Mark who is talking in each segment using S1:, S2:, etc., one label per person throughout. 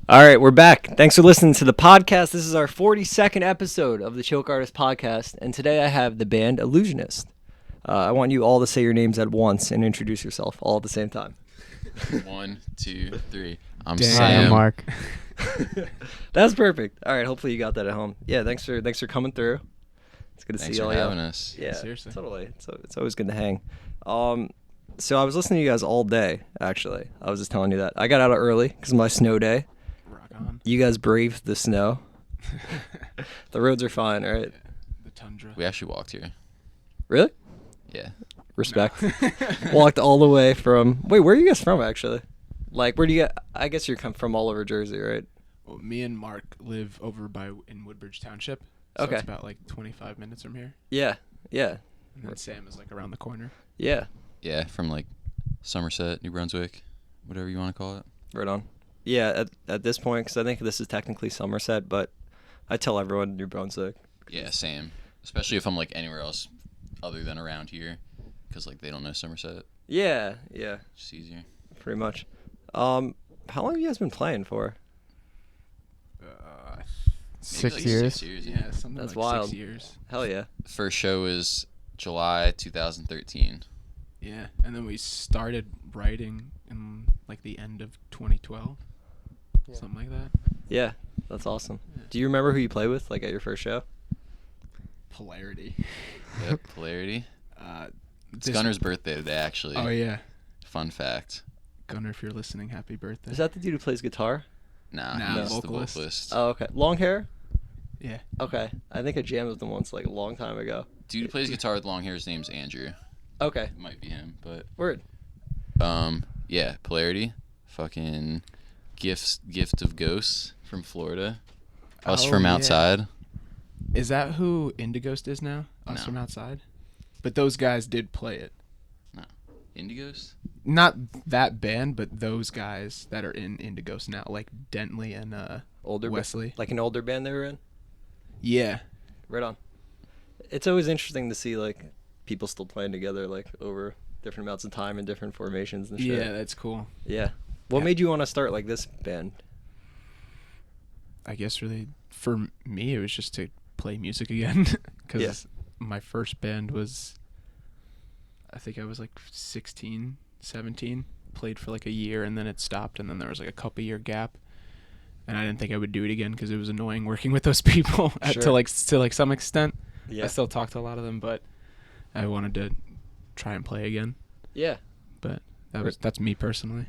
S1: All right, we're back. Thanks for listening to the podcast. This is our 42nd episode of the Choke Artist podcast, and today I have the band Illusionist. I want you all to say your names at once and introduce yourself all at the same time.
S2: 1, 2, 3. I'm
S3: Damn,
S2: Sam.
S3: Mark.
S1: That's perfect. All right, hopefully you got that at home. Yeah, thanks for coming through. It's good to
S2: Thanks
S1: see all
S2: for
S1: y'all.
S2: having us.
S1: Yeah,
S3: Seriously.
S1: totally. It's always good to hang. So I was listening to you guys all day. Actually, I was just telling you that I got out early because of my snow day.
S3: Rock on.
S1: You guys braved the snow. The roads are fine, right?
S3: The tundra.
S2: We actually walked here.
S1: Really?
S2: Yeah.
S1: Respect. Walked all the way from. Wait, where are you guys from actually? Like, where do you get? I guess you're from all over Jersey, right?
S3: Well, me and Mark live over in Woodbridge Township. So
S1: Okay.
S3: It's about like 25 minutes from here.
S1: Yeah. Yeah.
S3: And then Sam is like around the corner.
S1: Yeah.
S2: Yeah, from like Somerset, New Brunswick, whatever you want to call it.
S1: Right on. Yeah. At this point, because I think this is technically Somerset, but I tell everyone New Brunswick.
S2: Yeah, same. Especially if I'm like anywhere else other than around here, because like they don't know Somerset.
S1: Yeah. Yeah.
S2: It's easier.
S1: Pretty much. How long have you guys been playing for?
S2: Maybe
S3: 6
S2: like
S3: years.
S2: 6 years,
S3: Yeah, something
S1: That's
S3: like
S1: wild.
S3: 6 years.
S1: Hell yeah.
S2: First show was July 2013.
S3: Yeah, and then we started writing in like the end of 2012.
S1: Yeah.
S3: Something like that.
S1: Yeah. That's awesome.
S3: Yeah.
S1: Do you remember who you played with, like at your first show?
S3: Polarity.
S2: Yep, Polarity. It's
S3: This-
S2: Gunner's birthday today, actually.
S3: Oh yeah.
S2: Fun fact.
S3: Gunner, if you're listening, happy birthday.
S1: Is that the dude who plays guitar?
S2: Nah,
S3: Nah,
S2: he's
S3: vocalist.
S2: the vocalist.
S1: Oh, okay. Long hair?
S3: Yeah.
S1: Okay. I think I jammed with him once, like a long time ago.
S2: Dude who plays guitar with long hair, his name's Andrew.
S1: Okay.
S2: It might be him, but
S1: Word.
S2: yeah, Polarity, fucking gift of ghosts from Florida, us
S3: Oh,
S2: from
S3: yeah.
S2: outside.
S3: Is that who Indighost is now? Us
S2: No.
S3: from outside? But those guys did play it.
S2: Indigos.
S3: Not that band, but those guys that are in Indighost now, like Dentley and
S1: Older
S3: Wesley.
S1: like an older band they were in?
S3: Yeah.
S1: Right on. It's always interesting to see like people still playing together like over different amounts of time and different formations and shit.
S3: Yeah, that's cool.
S1: Yeah. What
S3: Yeah.
S1: made you want to start like this band?
S3: I guess really for me it was just to play music again because
S1: Yeah.
S3: my first band was, I think I was like 16, 17, played for like a year and then it stopped and then there was like a couple year gap and I didn't think I would do it again because it was annoying working with those people
S1: Sure.
S3: to like some extent.
S1: Yeah.
S3: I still talk to a lot of them, but I wanted to try and play again.
S1: Yeah.
S3: But that's me personally.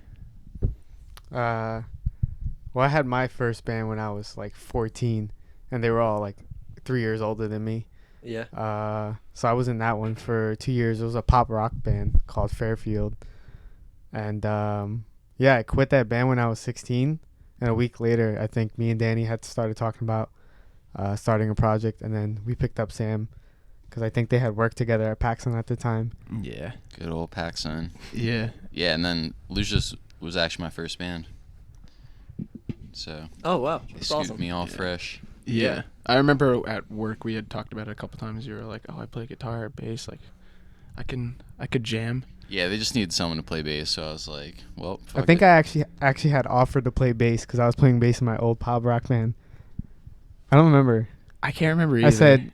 S4: Well, I had my first band when I was like 14, and they were all like 3 years older than me.
S1: Yeah.
S4: So I was in that one for 2 years. It was a pop rock band called Fairfield, and yeah, I quit that band when I was 16. And a week later, I think me and Danny had started talking about starting a project, and then we picked up Sam because I think they had worked together at Paxson at the time.
S3: Yeah.
S2: Good old Paxson.
S3: Yeah.
S2: Yeah, and then Lucius was actually my first band. So
S1: Oh wow.
S2: they
S1: That's
S2: scooped
S1: awesome.
S2: me all
S3: Yeah.
S2: fresh.
S3: Yeah. I remember at work we had talked about it a couple times. You were like, "Oh, I play guitar, bass. Like, I could jam."
S2: Yeah, they just needed someone to play bass, so I was like, well,
S4: I
S2: fuck
S4: think
S2: it.
S4: I actually had offered to play bass because I was playing bass in my old pop rock band. I don't remember.
S3: I can't remember either.
S4: I said,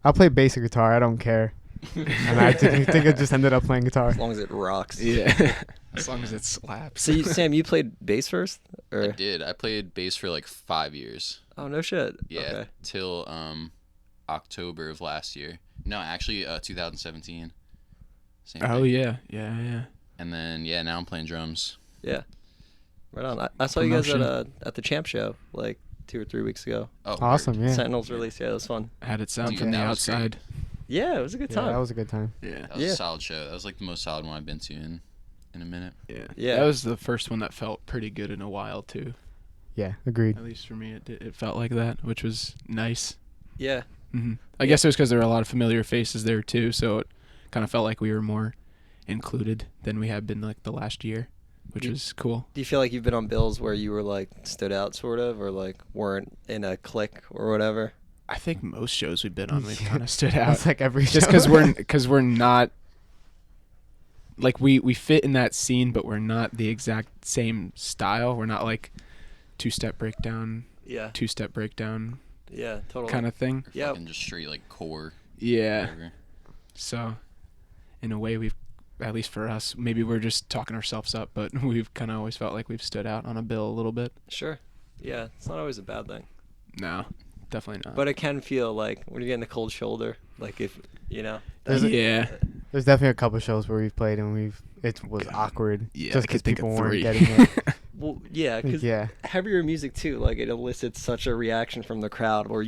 S4: I'll play bass or guitar. I don't care. And I think I just ended up playing guitar.
S1: As long as it rocks.
S3: Yeah. As long as it slaps.
S1: So Sam, you played bass first? Or?
S2: I did. I played bass for like 5 years.
S1: Oh no shit.
S2: Yeah,
S1: Okay.
S2: till October of last year. No, actually 2017. Same
S3: Oh
S2: thing.
S3: yeah. Yeah.
S2: And then now I'm playing drums.
S1: Yeah. Right on. I saw you guys
S3: Promotion.
S1: at the Champ show like 2 or 3 weeks ago.
S2: Oh,
S4: Awesome, yeah.
S1: Sentinels release. Yeah, it was fun.
S3: Had it sound
S2: Dude,
S3: from the
S2: that was great.
S3: outside.
S1: Yeah, it was a good
S4: Yeah,
S1: time.
S4: that was a good time.
S3: Yeah.
S2: That was
S1: Yeah.
S2: a solid show. That was like the most solid one I've been to in a minute.
S3: Yeah.
S1: Yeah.
S3: That was the first one that felt pretty good in a while too.
S4: Yeah, agreed.
S3: At least for me, it felt like that, which was nice.
S1: Yeah.
S3: I guess it was because there were a lot of familiar faces there too, so it kind of felt like we were more included than we had been like the last year, which was cool.
S1: Do you feel like you've been on bills where you were like stood out sort of, or like weren't in a clique or whatever?
S3: I think most shows we've been on, we've kind of stood out.
S4: It's like every
S3: Just
S4: show.
S3: because we're not like we fit in that scene, but we're not the exact same style. We're not like two-step breakdown,
S1: Yeah.
S3: two-step breakdown
S1: Yeah. Totally.
S3: kind of thing.
S2: Or
S1: Yep.
S2: fucking just straight like core.
S3: Yeah.
S2: Whatever.
S3: So, in a way, we've, at least for us, maybe we're just talking ourselves up, but we've kind of always felt like we've stood out on a bill a little bit.
S1: Sure. Yeah. It's not always a bad thing.
S3: No, definitely not.
S1: But it can feel like when you're getting the cold shoulder, like if,
S3: yeah.
S4: There's definitely a couple shows where we've played and it was awkward.
S3: Yeah,
S4: just
S3: I could
S4: because
S3: think
S4: people
S3: of
S4: weren't
S3: 3.
S4: getting it.
S1: Well, yeah, because
S4: Yeah.
S1: heavier music too, like it elicits such a reaction from the crowd, or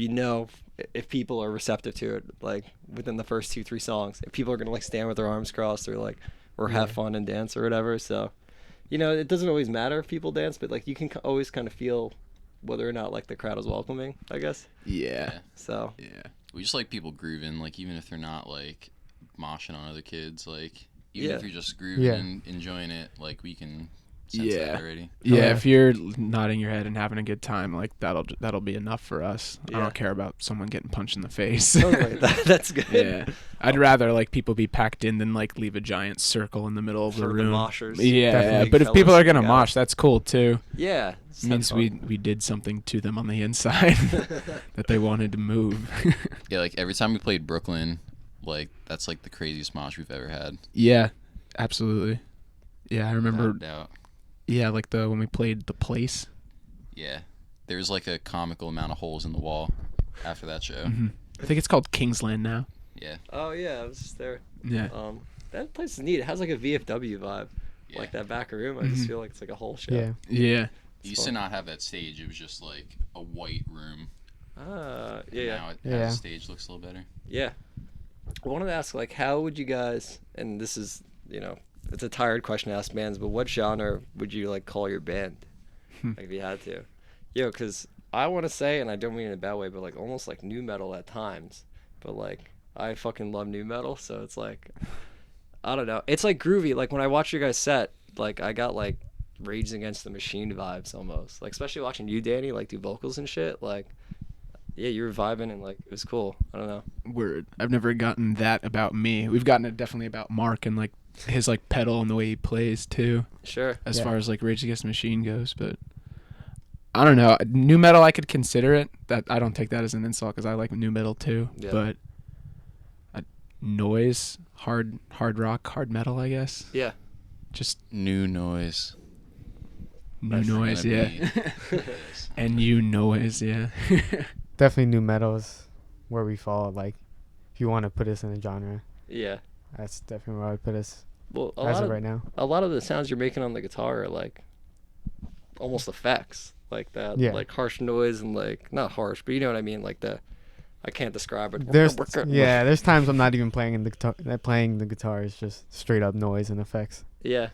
S1: if people are receptive to it, like within the first 2-3 songs, if people are gonna like stand with their arms crossed or like or have
S4: Yeah.
S1: fun and dance or whatever. So, it doesn't always matter if people dance, but like you can always kind of feel whether or not like the crowd is welcoming, I guess.
S3: Yeah.
S1: So
S3: Yeah.
S2: We just like people grooving, like even if they're not like moshing on other kids, like even if
S1: Yeah.
S2: you're just grooving
S4: Yeah.
S2: and enjoying it, like we can sense
S3: Yeah.
S2: that already.
S3: Yeah,
S4: yeah.
S3: if you're nodding your head and having a good time, like that'll be enough for us. I
S1: Yeah.
S3: don't care about someone getting punched in the face.
S1: totally, that's good.
S3: Yeah, I'd rather like people be packed in than like leave a giant circle in the middle of
S1: For
S3: the
S1: the
S3: room.
S1: moshers.
S3: Yeah,
S4: Definitely.
S3: but if people are gonna
S1: Fellowship,
S3: mosh, that's cool too.
S1: Yeah,
S3: It means we did something to them on the inside that they wanted to move.
S2: Yeah, like every time we played Brooklyn, like that's like the craziest mosh we've ever had.
S3: Yeah, absolutely. Yeah, I remember.
S2: Without a doubt.
S3: Yeah, like when we played The Place.
S2: Yeah. There's like a comical amount of holes in the wall after that show.
S3: Hmm I think it's called Kingsland now.
S2: Yeah.
S1: Oh yeah, I was just there.
S3: Yeah.
S1: That place is neat. It has like a VFW vibe.
S2: Yeah.
S1: Like that back room, I just
S3: Mhm.
S1: feel like it's like a whole show.
S4: Yeah.
S3: Yeah.
S2: It used to not have that stage. It was just like a white room.
S1: Yeah.
S2: Now it
S4: Yeah.
S2: has a stage, looks a little better.
S1: Yeah. I wanted to ask, like, how would you guys, and this is, it's a tired question to ask bands, but what genre would you, like, call your band? Like, if you had to. Because I want to say, and I don't mean it in a bad way, but, like, almost like new metal at times. But, like, I fucking love new metal, so it's like, I don't know. It's, like, groovy. Like, when I watch your guys' set, like, I got, like, Rage Against the Machine vibes almost. Like, especially watching you, Danny, like, do vocals and shit. Like, yeah, you were vibing and, like, it was cool. I don't know.
S3: Word. I've never gotten that about me. We've gotten it definitely about Mark and like his like pedal and the way he plays too,
S1: Sure.
S3: as
S4: Yeah.
S3: far as like Rage Against the Machine goes. But I don't know. New metal, I could consider it. That I don't take that as an insult because I like new metal too.
S1: Yeah.
S3: But noise, hard rock, hard metal, I guess.
S1: Yeah.
S3: Just
S2: New noise.
S3: new
S1: That's
S3: noise,
S2: gonna
S3: yeah.
S2: be-
S3: And new noise, yeah.
S4: Definitely new metal is where we fall. Like, if you want to put us in a genre,
S1: Yeah.
S4: that's definitely where I would put us
S1: Well,
S4: as of right now.
S1: a lot of the sounds you're making on the guitar are like almost effects, like that,
S4: Yeah.
S1: like harsh noise and like not harsh, but you know what I mean, like I can't describe it.
S4: There's there's times I'm not even playing the guitar. Playing the guitar is just straight up noise and effects.
S1: Yeah.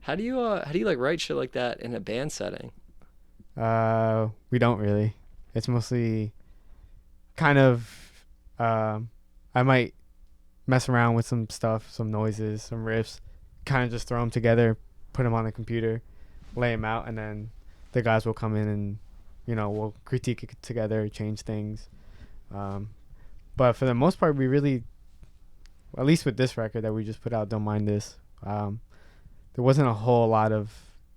S1: How do you like write shit like that in a band setting?
S4: We don't really. It's mostly kind of I might mess around with some stuff, some noises, some riffs, kind of just throw them together, put them on the computer, lay them out, and then the guys will come in and we'll critique it together, change things. But for the most part, we really, at least with this record that we just put out, Don't Mind This, there wasn't a whole lot of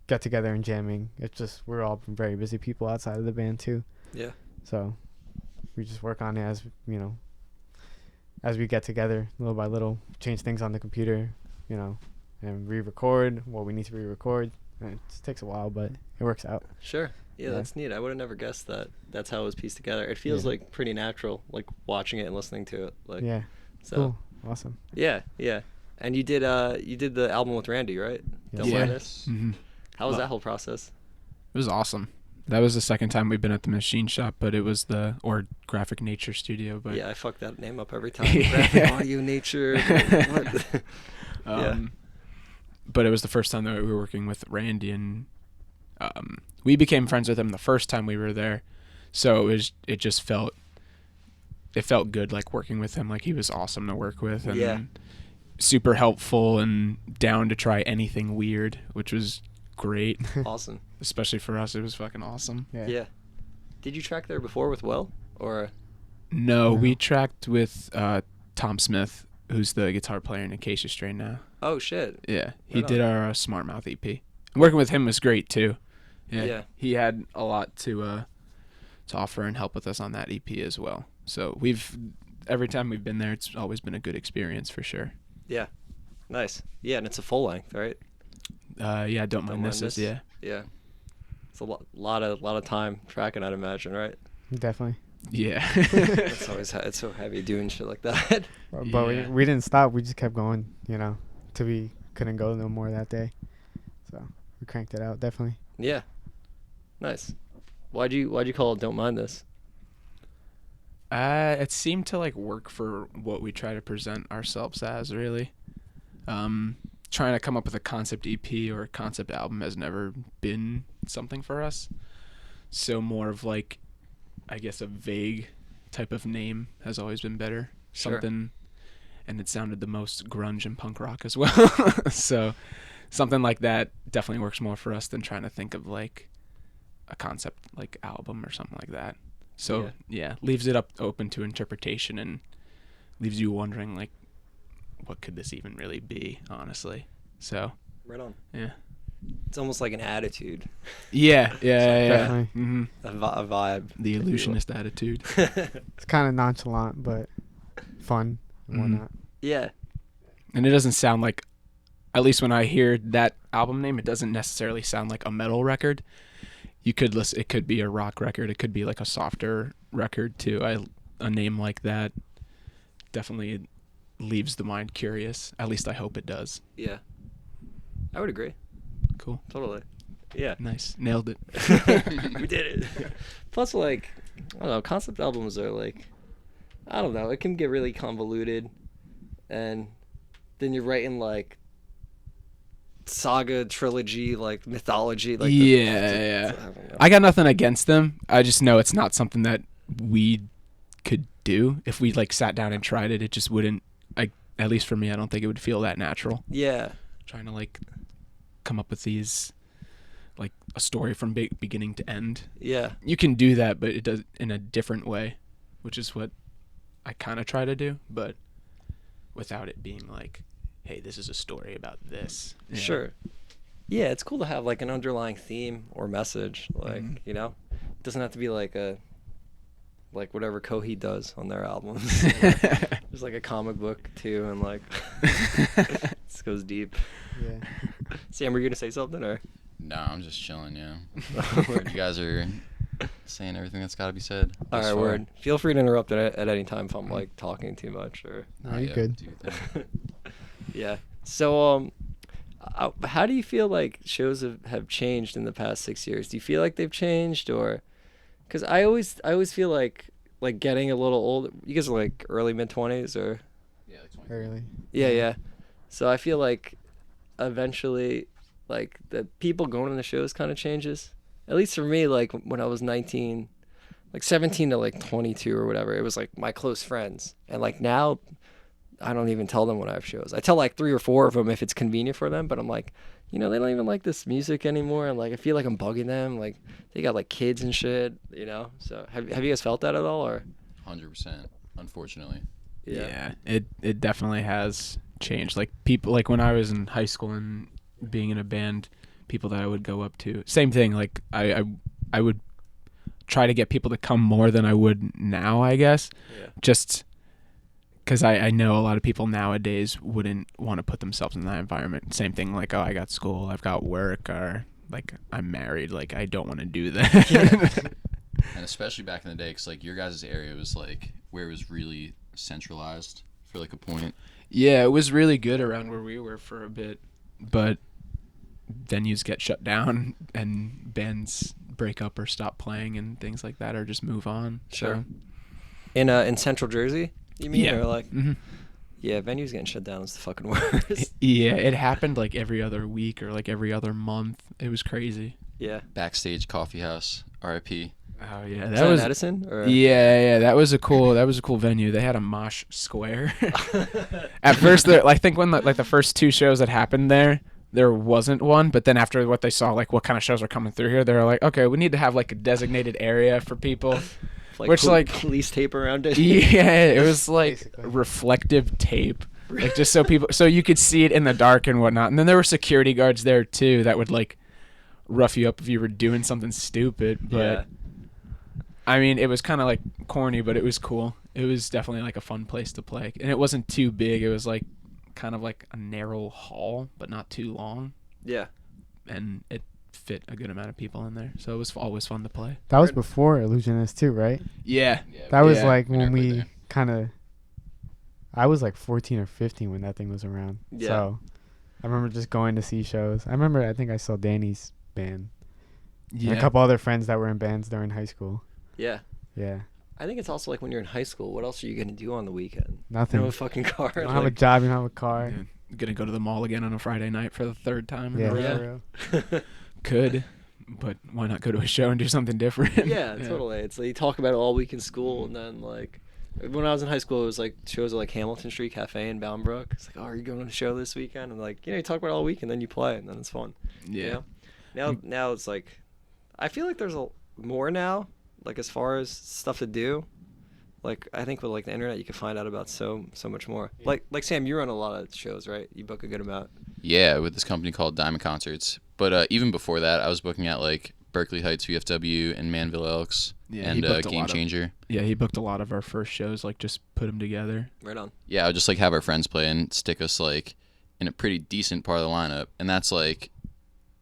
S4: get together and jamming. It's just we're all very busy people outside of the band too.
S1: Yeah.
S4: So we just work on it as as we get together little by little, change things on the computer, and re-record what we need to re-record. And it just takes a while, but it works out.
S1: Sure. Yeah,
S4: Yeah.
S1: that's neat. I would have never guessed that. That's how it was pieced together. It feels
S4: Yeah.
S1: like pretty natural, like watching it and listening to it. Like
S4: Yeah.
S1: so.
S4: Cool. Awesome.
S1: Yeah, yeah. And you did the album with Randy, right?
S4: Yes.
S1: Don't
S3: Yeah.
S1: Mind This?
S3: Mm-hmm.
S1: How was
S3: Well-
S1: that whole process?
S3: It was awesome. That was the second time we've been at the machine shop, but it was or Graphic Nature Studio. But
S1: Yeah, I fuck that name up every time. Graphic Audio Nature. What? Yeah.
S3: But it was the first time that we were working with Randy, and we became friends with him the first time we were there. So it felt good, like working with him. Like he was awesome to work with, and
S1: Yeah.
S3: super helpful and down to try anything weird, which was great.
S1: Awesome.
S3: Especially for us, it was fucking awesome.
S4: Yeah.
S1: Yeah. Did you track there before with Will? Or
S3: No, we
S4: No.
S3: tracked with Tom Smith, who's the guitar player in Acacia Strain now.
S1: oh shit.
S3: Yeah, he
S1: Right
S3: did
S1: on.
S3: our Smart Mouth EP. Working with him was great too.
S1: Yeah.
S3: He had a lot to offer and help with us on that EP as well. So every time we've been there, it's always been a good experience for sure.
S1: Yeah. Nice. Yeah, and it's a full length, right?
S3: Yeah, Don't Mind This. Yeah.
S1: Yeah. It's a lot of time tracking, I'd imagine, right?
S4: Definitely.
S3: Yeah.
S1: It's always it's so heavy doing shit like that.
S4: But
S3: Yeah.
S4: we didn't stop. We just kept going, till we couldn't go no more that day. So we cranked it out, definitely.
S1: Yeah. Nice. Why'd you call it Don't Mind This?
S3: It seemed to like work for what we try to present ourselves as, really. Trying to come up with a concept EP or a concept album has never been something for us. So more of like, I guess, a vague type of name has always been better.
S1: Sure.
S3: Something, and it sounded the most grunge and punk rock as well. So something like that definitely works more for us than trying to think of like a concept like album or something like that. So yeah, leaves it open to interpretation and leaves you wondering like, what could this even really be, honestly? So
S1: Right on.
S3: yeah,
S1: It's almost like an attitude,
S3: yeah.
S4: Definitely.
S3: Mm-hmm.
S1: a vibe.
S3: The illusionist attitude.
S4: It's kind of nonchalant, but fun and whatnot.
S1: Yeah.
S3: And it doesn't sound like, at least when I hear that album name, it doesn't necessarily sound like a metal record. You could listen, it could be a rock record, it could be like a softer record too. A name like that definitely leaves the mind curious. At least I hope it does.
S1: Yeah. I would agree.
S3: Cool.
S1: Totally. Yeah.
S3: Nice. Nailed it.
S1: We did it. Plus, like, I don't know, concept albums are like, I don't know, it can get really convoluted, and then you're writing like saga, trilogy, like mythology, like
S3: Yeah.
S1: I don't know.
S3: I got nothing against them. I just know it's not something that we could do. If we like sat down and tried it, it just wouldn't. At least for me, I don't think it would feel that natural.
S1: Yeah.
S3: Trying to like come up with these, like a story from beginning to end.
S1: Yeah.
S3: You can do that, but it does in a different way, which is what I kind of try to do, but without it being like, hey, this is a story about this. You know?
S1: Sure. Yeah, it's cool to have like an underlying theme or message, like, you know? It doesn't have to be like whatever Coheed does on their albums. There's like a comic book too, and like this goes deep.
S4: Yeah.
S1: Sam, were you gonna say something or?
S2: No, I'm just chilling. Yeah, you guys are saying everything that's got to be said.
S1: All
S2: thus
S1: right,
S2: far.
S1: word. Feel free to interrupt at any time if I'm like talking too much or.
S4: No, you're good.
S2: Do your thing.
S1: Yeah. So how do you feel like shows have changed in the past 6 years? Do you feel like they've changed, or? Because I always feel like getting a little older. You guys are like early mid-20s or.
S2: Yeah, like 20.
S4: Early.
S1: Yeah. So I feel like eventually, like the people going to the shows kind of changes. At least for me, like when I was 19, like 17 to like 22 or whatever, it was like my close friends. And like now, I don't even tell them when I have shows. I tell like 3 or 4 of them if it's convenient for them. But I'm like, they don't even like this music anymore. And like I feel like I'm bugging them. Like they got like kids and shit, So have you guys felt that at all or?
S2: 100%. Unfortunately.
S3: Yeah, it definitely has changed. Like people, like when I was in high school and being in a band, people that I would go up to, same thing. Like I would try to get people to come more than I would now, I guess.
S1: Yeah.
S3: Just because I know a lot of people nowadays wouldn't want to put themselves in that environment. Same thing, like, oh, I got school, I've got work, or like I'm married. Like I don't want to do that.
S1: Yeah.
S2: And especially back in the day, because like your guys' area was like where it was really centralized for like a point.
S3: Yeah, it was really good around where we were for a bit, but venues get shut down and bands break up or stop playing and things like that, or just move on.
S1: Sure. In Central Jersey, you mean?
S3: Yeah.
S1: Or like,
S3: Mm-hmm.
S1: yeah, venues getting shut down is the fucking worst.
S3: Yeah, it happened like every other week or like every other month. It was crazy.
S1: Yeah.
S2: Backstage Coffee House, RIP.
S3: Oh yeah,
S1: Is that in Edison? Or?
S3: Yeah, that was a cool venue. They had a mosh square. At first, I think when the first 2 shows that happened there wasn't one, but then after what they saw, like what kind of shows are coming through here, they were like, okay, we need to have like a designated area for people. Which, like,
S1: police tape around it.
S3: Yeah, it was like
S4: Basically.
S3: reflective tape, like just so you could see it in the dark and whatnot. And then there were security guards there too that would like rough you up if you were doing something stupid. But
S1: Yeah.
S3: I mean, it was kind of like corny, but it was cool. It was definitely like a fun place to play, and it wasn't too big. It was like kind of like a narrow hall, but not too long,
S1: Yeah.
S3: and it fit a good amount of people in there. So it was always fun to play.
S4: That was before Illusionist too, right?
S3: Yeah.
S4: That was
S3: Yeah,
S4: like
S2: we
S4: when
S2: never played
S4: we
S2: there.
S4: kind of. I was like 14 or 15 when that thing was around.
S1: Yeah.
S4: So I remember just going to see shows. I think I saw Danny's band.
S3: Yeah.
S4: And a couple other friends that were in bands during high school.
S1: Yeah.
S4: Yeah.
S1: I think it's also like when you're in high school, what else are you going to do on the weekend?
S4: Nothing.
S1: No fucking car.
S4: You don't have a job, you don't have a car.
S3: Yeah. Gonna go to the mall again on a Friday night for the third time in
S4: Yeah,
S3: a row.
S1: Yeah.
S4: for real.
S3: Could, but why not go to a show and do something different?
S1: Yeah, totally. It's like you talk about it all week in school, and then like when I was in high school, it was like shows at like Hamilton Street Cafe in Bound Brook. It's like, oh, are you going to a show this weekend? And like, you talk about it all week, and then you play, and then it's fun.
S3: Yeah.
S1: Now it's like, I feel like there's a more now, like as far as stuff to do. Like I think with like the internet, you can find out about so much more.
S4: Yeah.
S1: Like Sam, you run a lot of shows, right? You book a good amount.
S2: Yeah, with this company called Diamond Concerts. But even before that, I was booking at like Berkeley Heights
S3: Yeah,
S2: VFW and Manville Elks
S3: he
S2: and
S3: booked a
S2: Game
S3: lot of-
S2: Changer.
S3: Yeah, he booked a lot of our first shows, like just put them together.
S1: Right on.
S2: Yeah, I would just like have our friends play and stick us like in a pretty decent part of the lineup, and that's like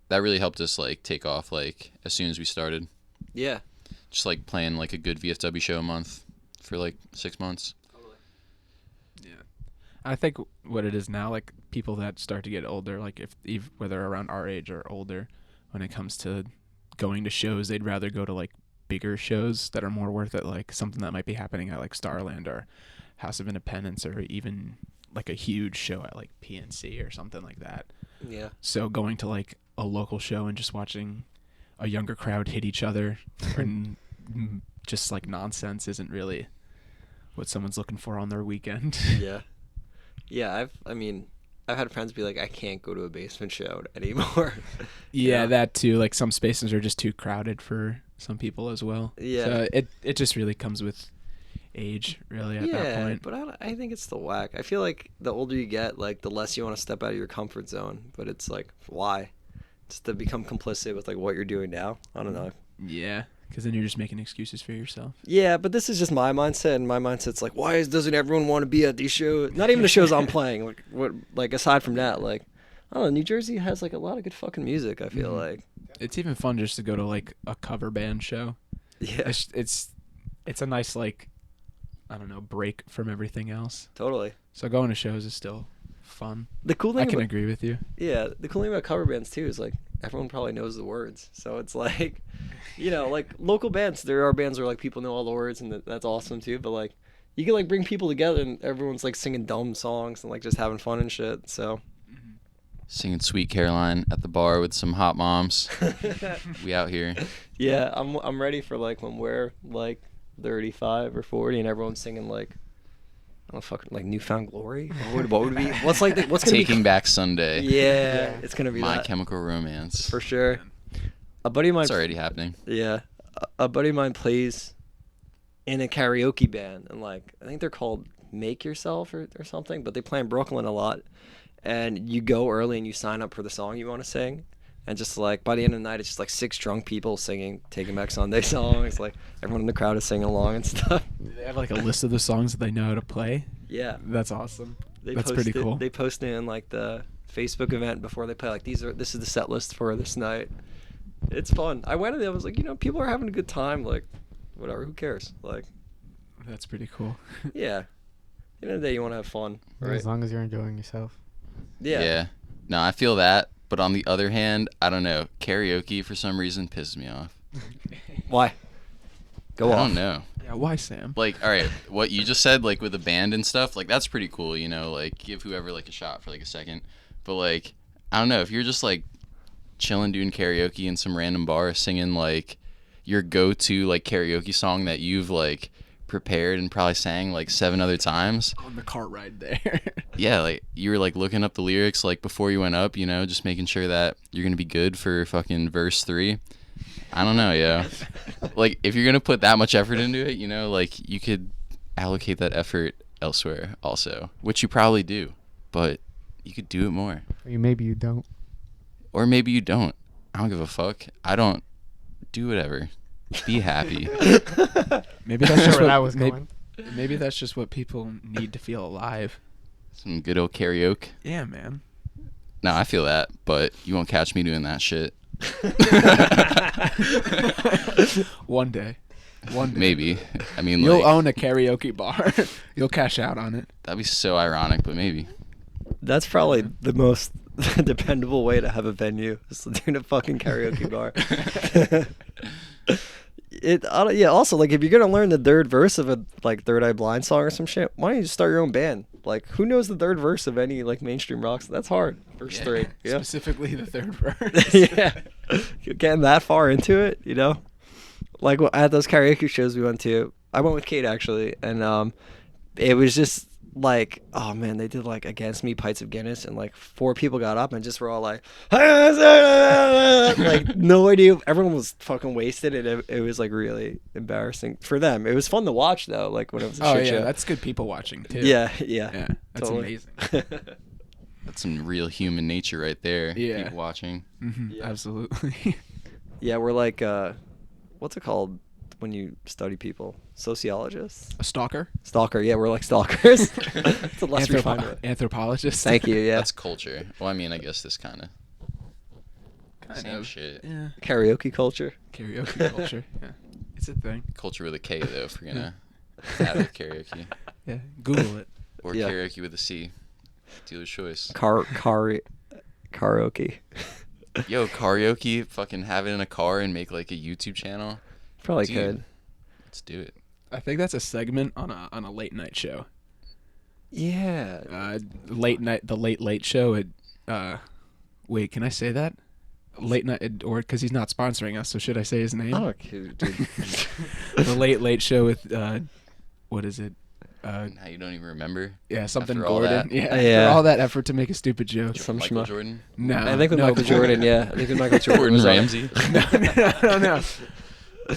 S2: that really helped us like take off like as soon as we started.
S1: Yeah.
S2: Just like playing like a good VFW show a month for like 6 months.
S3: I think what it is now, like people that start to get older, like whether around our age or older, when it comes to going to shows, they'd rather go to like bigger shows that are more worth it, like something that might be happening at like Starland or House of Independence, or even like a huge show at like PNC or something like that.
S1: Yeah.
S3: So going to like a local show and just watching a younger crowd hit each other and just like nonsense isn't really what someone's looking for on their weekend.
S1: Yeah. Yeah, I've had friends be like, I can't go to a basement show anymore.
S3: Yeah, that too. Like some spaces are just too crowded for some people as well.
S1: Yeah.
S3: So it just really comes with age, really, at that point.
S1: But I think it's the whack. I feel like the older you get, like the less you want to step out of your comfort zone. But it's like, why? Just to become complicit with like what you're doing now. I don't know.
S3: Yeah, because then you're just making excuses for yourself.
S1: Yeah, but this is just my mindset, and my mindset's like, why doesn't everyone want to be at these shows? Not even the shows I'm playing. Like what? Like aside from that, like I don't know. New Jersey has like a lot of good fucking music. I feel like.
S3: It's even fun just to go to like a cover band show.
S1: Yeah.
S3: It's a nice like, I don't know, break from everything else.
S1: Totally.
S3: So going to shows is still fun.
S1: The cool thing.
S3: I can
S1: about,
S3: agree with you.
S1: Yeah, the cool thing about cover bands too is like everyone probably knows the words. So it's like, like local bands. There are bands where like people know all the words, and that's awesome too. But like, you can like bring people together, and everyone's like singing dumb songs and like just having fun and shit. So.
S2: Singing Sweet Caroline at the bar with some hot moms. We out here.
S1: Yeah, I'm ready for like when we're like 35 or 40 and everyone's singing like I don't know, fucking like Newfound Glory. What would it be? What's gonna
S2: Taking
S1: be?
S2: Back Sunday.
S1: Yeah, it's gonna be
S2: My
S1: that
S2: Chemical Romance.
S1: for sure. A buddy of mine.
S2: It's already happening.
S1: Yeah, a buddy of mine plays in a karaoke band, and like I think they're called Make Yourself or something, but they play in Brooklyn a lot. And you go early and you sign up for the song you want to sing, and just like by the end of the night, it's just like 6 drunk people singing "Taking Back Sunday" songs. Like everyone in the crowd is singing along and stuff.
S3: Do they have like a list of the songs that they know how to play?
S1: Yeah,
S3: That's awesome.
S1: they
S3: That's
S1: post
S3: pretty
S1: it,
S3: cool.
S1: They post it in like the Facebook event before they play. Like this is the set list for this night. It's fun. I went and I was like, people are having a good time. Like, whatever, who cares? Like,
S3: That's pretty cool.
S1: yeah. At the end of the day, you want to have fun, right?
S4: As long as you're enjoying yourself.
S1: Yeah.
S2: No, I feel that. But on the other hand, I don't know. Karaoke, for some reason, pisses me off.
S1: Why? Go
S2: I
S1: off.
S2: don't know.
S3: Yeah, why, Sam?
S2: Like, all right, what you just said, like, with a band and stuff, like, that's pretty cool, like, give whoever, like, a shot for, like, a second. But, like, I don't know, if you're just, like, chilling doing karaoke in some random bar singing, like, your go-to, like, karaoke song that you've, like, prepared and probably sang, like, 7 other times.
S3: On the cart ride there.
S2: Yeah, like, you were, like, looking up the lyrics, like, before you went up, just making sure that you're gonna be good for fucking verse 3. I don't know, yeah. Like, if you're gonna put that much effort into it, like, you could allocate that effort elsewhere also, which you probably do, but you could do it more.
S4: Maybe you don't.
S2: Or maybe you don't. I don't give a fuck. I don't do whatever. Be happy.
S3: Maybe
S4: That's
S3: that's just
S4: where
S3: what
S4: that was going.
S3: maybe that's just what people need to feel alive.
S2: Some good old karaoke.
S3: Yeah, man.
S2: No, I feel that, but you won't catch me doing that shit.
S3: One day.
S2: Maybe. I mean,
S3: You'll
S2: like,
S3: own a karaoke bar. You'll cash out on it.
S2: that'd be so ironic, but maybe.
S1: That's probably the most dependable way to have a venue, is doing a fucking karaoke bar. Yeah. Also, like, if you're gonna learn the third verse of a like Third Eye Blind song or some shit, why don't you just start your own band? Like, who knows the third verse of any like mainstream rock? That's hard. Verse
S2: Yeah.
S1: 3. Yeah.
S3: Specifically the third verse.
S1: Yeah. You're getting that far into it, you know? Like, at those karaoke shows we went to, I went with Kate actually, and it was just like, oh man, they did like Against Me, Pints of Guinness, and like 4 people got up and just were all like, like no idea. Everyone was fucking wasted, and it was like really embarrassing for them. It was fun to watch though, like when it was a
S3: Oh
S1: shit
S3: yeah,
S1: show.
S3: that's good people watching too.
S1: Yeah.
S3: Yeah, that's
S1: Totally.
S3: amazing.
S2: That's some real human nature right there.
S3: Yeah.
S2: People watching.
S1: Yeah.
S3: Absolutely.
S1: Yeah, we're like, what's it called when you study people? Sociologists?
S3: A stalker?
S1: Stalker. Yeah, we're like stalkers. It's a less refined way.
S3: Anthropologist.
S1: Thank you. Yeah.
S2: That's culture. Well, I mean, I guess this kind of same
S3: of.
S2: shit.
S3: Yeah.
S1: Karaoke culture.
S3: Karaoke culture. Yeah. It's a thing.
S2: Culture with a K though, if we're gonna add it karaoke
S3: Yeah. Google it.
S2: or
S1: Yeah.
S2: karaoke with a C. Dealer's choice.
S1: Karaoke.
S2: Yo, karaoke. Fucking have it in a car and make like a YouTube channel.
S1: Probably
S2: Dude.
S1: could.
S2: Let's do it.
S3: I think that's a segment on a late night show.
S1: Yeah.
S3: The late late show. Wait, can I say that? Late night, or because he's not sponsoring us, so should I say his name?
S1: I don't care, dude.
S3: The late late show with what is it?
S2: Now you don't even remember.
S3: Yeah, something
S2: After all
S3: Gordon.
S2: that.
S3: Yeah,
S1: Yeah.
S3: after all that effort to make a stupid joke.
S1: Some
S2: Michael
S1: schmuck.
S2: Jordan.
S3: No,
S1: I think with
S3: no,
S1: Michael Jordan, yeah. I think with Michael Jordan.
S2: Gordon
S1: was on it.
S2: Ramsay.
S3: no.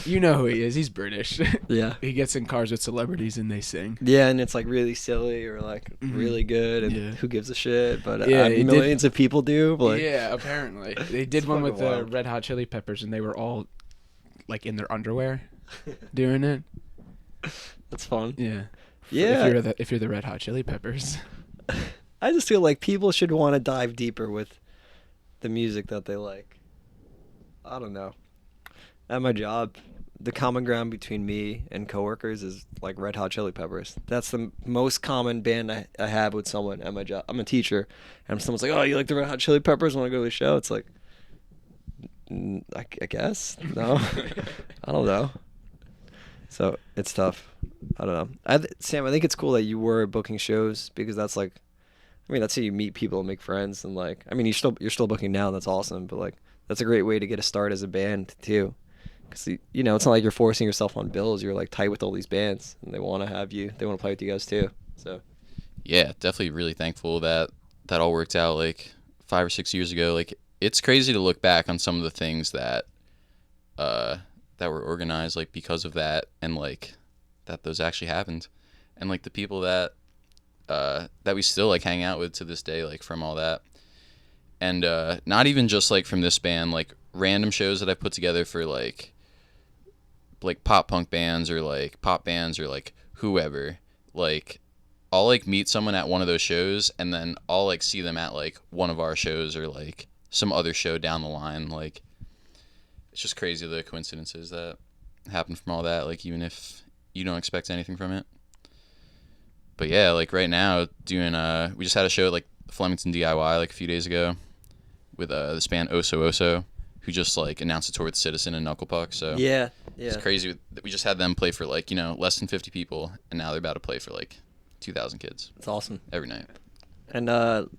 S3: You know who he is. He's British.
S1: Yeah.
S3: He gets in cars with celebrities and they sing.
S1: Yeah, and it's like really silly or like really good, and
S3: Yeah.
S1: who gives a shit? But
S3: Yeah, he did-
S1: millions of people do. But
S3: Yeah, apparently. They did
S1: It's
S3: one with
S1: fucking
S3: the
S1: wild.
S3: Red Hot Chili Peppers and they were all like in their underwear doing it.
S1: that's fun.
S3: Yeah.
S1: Yeah.
S3: If you're the Red Hot Chili Peppers.
S1: I just feel like people should want to dive deeper with the music that they like. I don't know. At my job, the common ground between me and coworkers is like Red Hot Chili Peppers. That's the most common band I have with someone at my job. I'm a teacher, and someone's like, "Oh, you like the Red Hot Chili Peppers? Want to go to the show?" It's like, I guess no. I don't know. So it's tough. I don't know. Sam, I think it's cool that you were booking shows, because that's like, I mean, that's how you meet people and make friends, and like, I mean, you're still booking now. That's awesome, but like, that's a great way to get a start as a band too, because you know, it's not like you're forcing yourself on bills. You're like tight with all these bands, and they want to have you. They want to play with you guys too. So
S2: Yeah, definitely really thankful that all worked out like 5 or 6 years ago. Like, it's crazy to look back on some of the things that were organized like because of that, and like that those actually happened, and like the people that we still like hang out with to this day, like from all that. And not even just like from this band, like random shows that I put together for like pop punk bands or like pop bands or like whoever. Like, I'll like meet someone at one of those shows, and then I'll like see them at like one of our shows or like some other show down the line. Like, it's just crazy the coincidences that happen from all that, like even if you don't expect anything from it. But yeah, like right now doing we just had a show at like Flemington DIY like a few days ago with this band Oso Oso, who just like announced a tour with Citizen and Knuckle Puck. So
S1: yeah.
S2: it's crazy. We just had them play for like, you know, less than 50 people, and now they're about to play for like 2,000 kids
S1: It's awesome.
S2: every night.
S1: And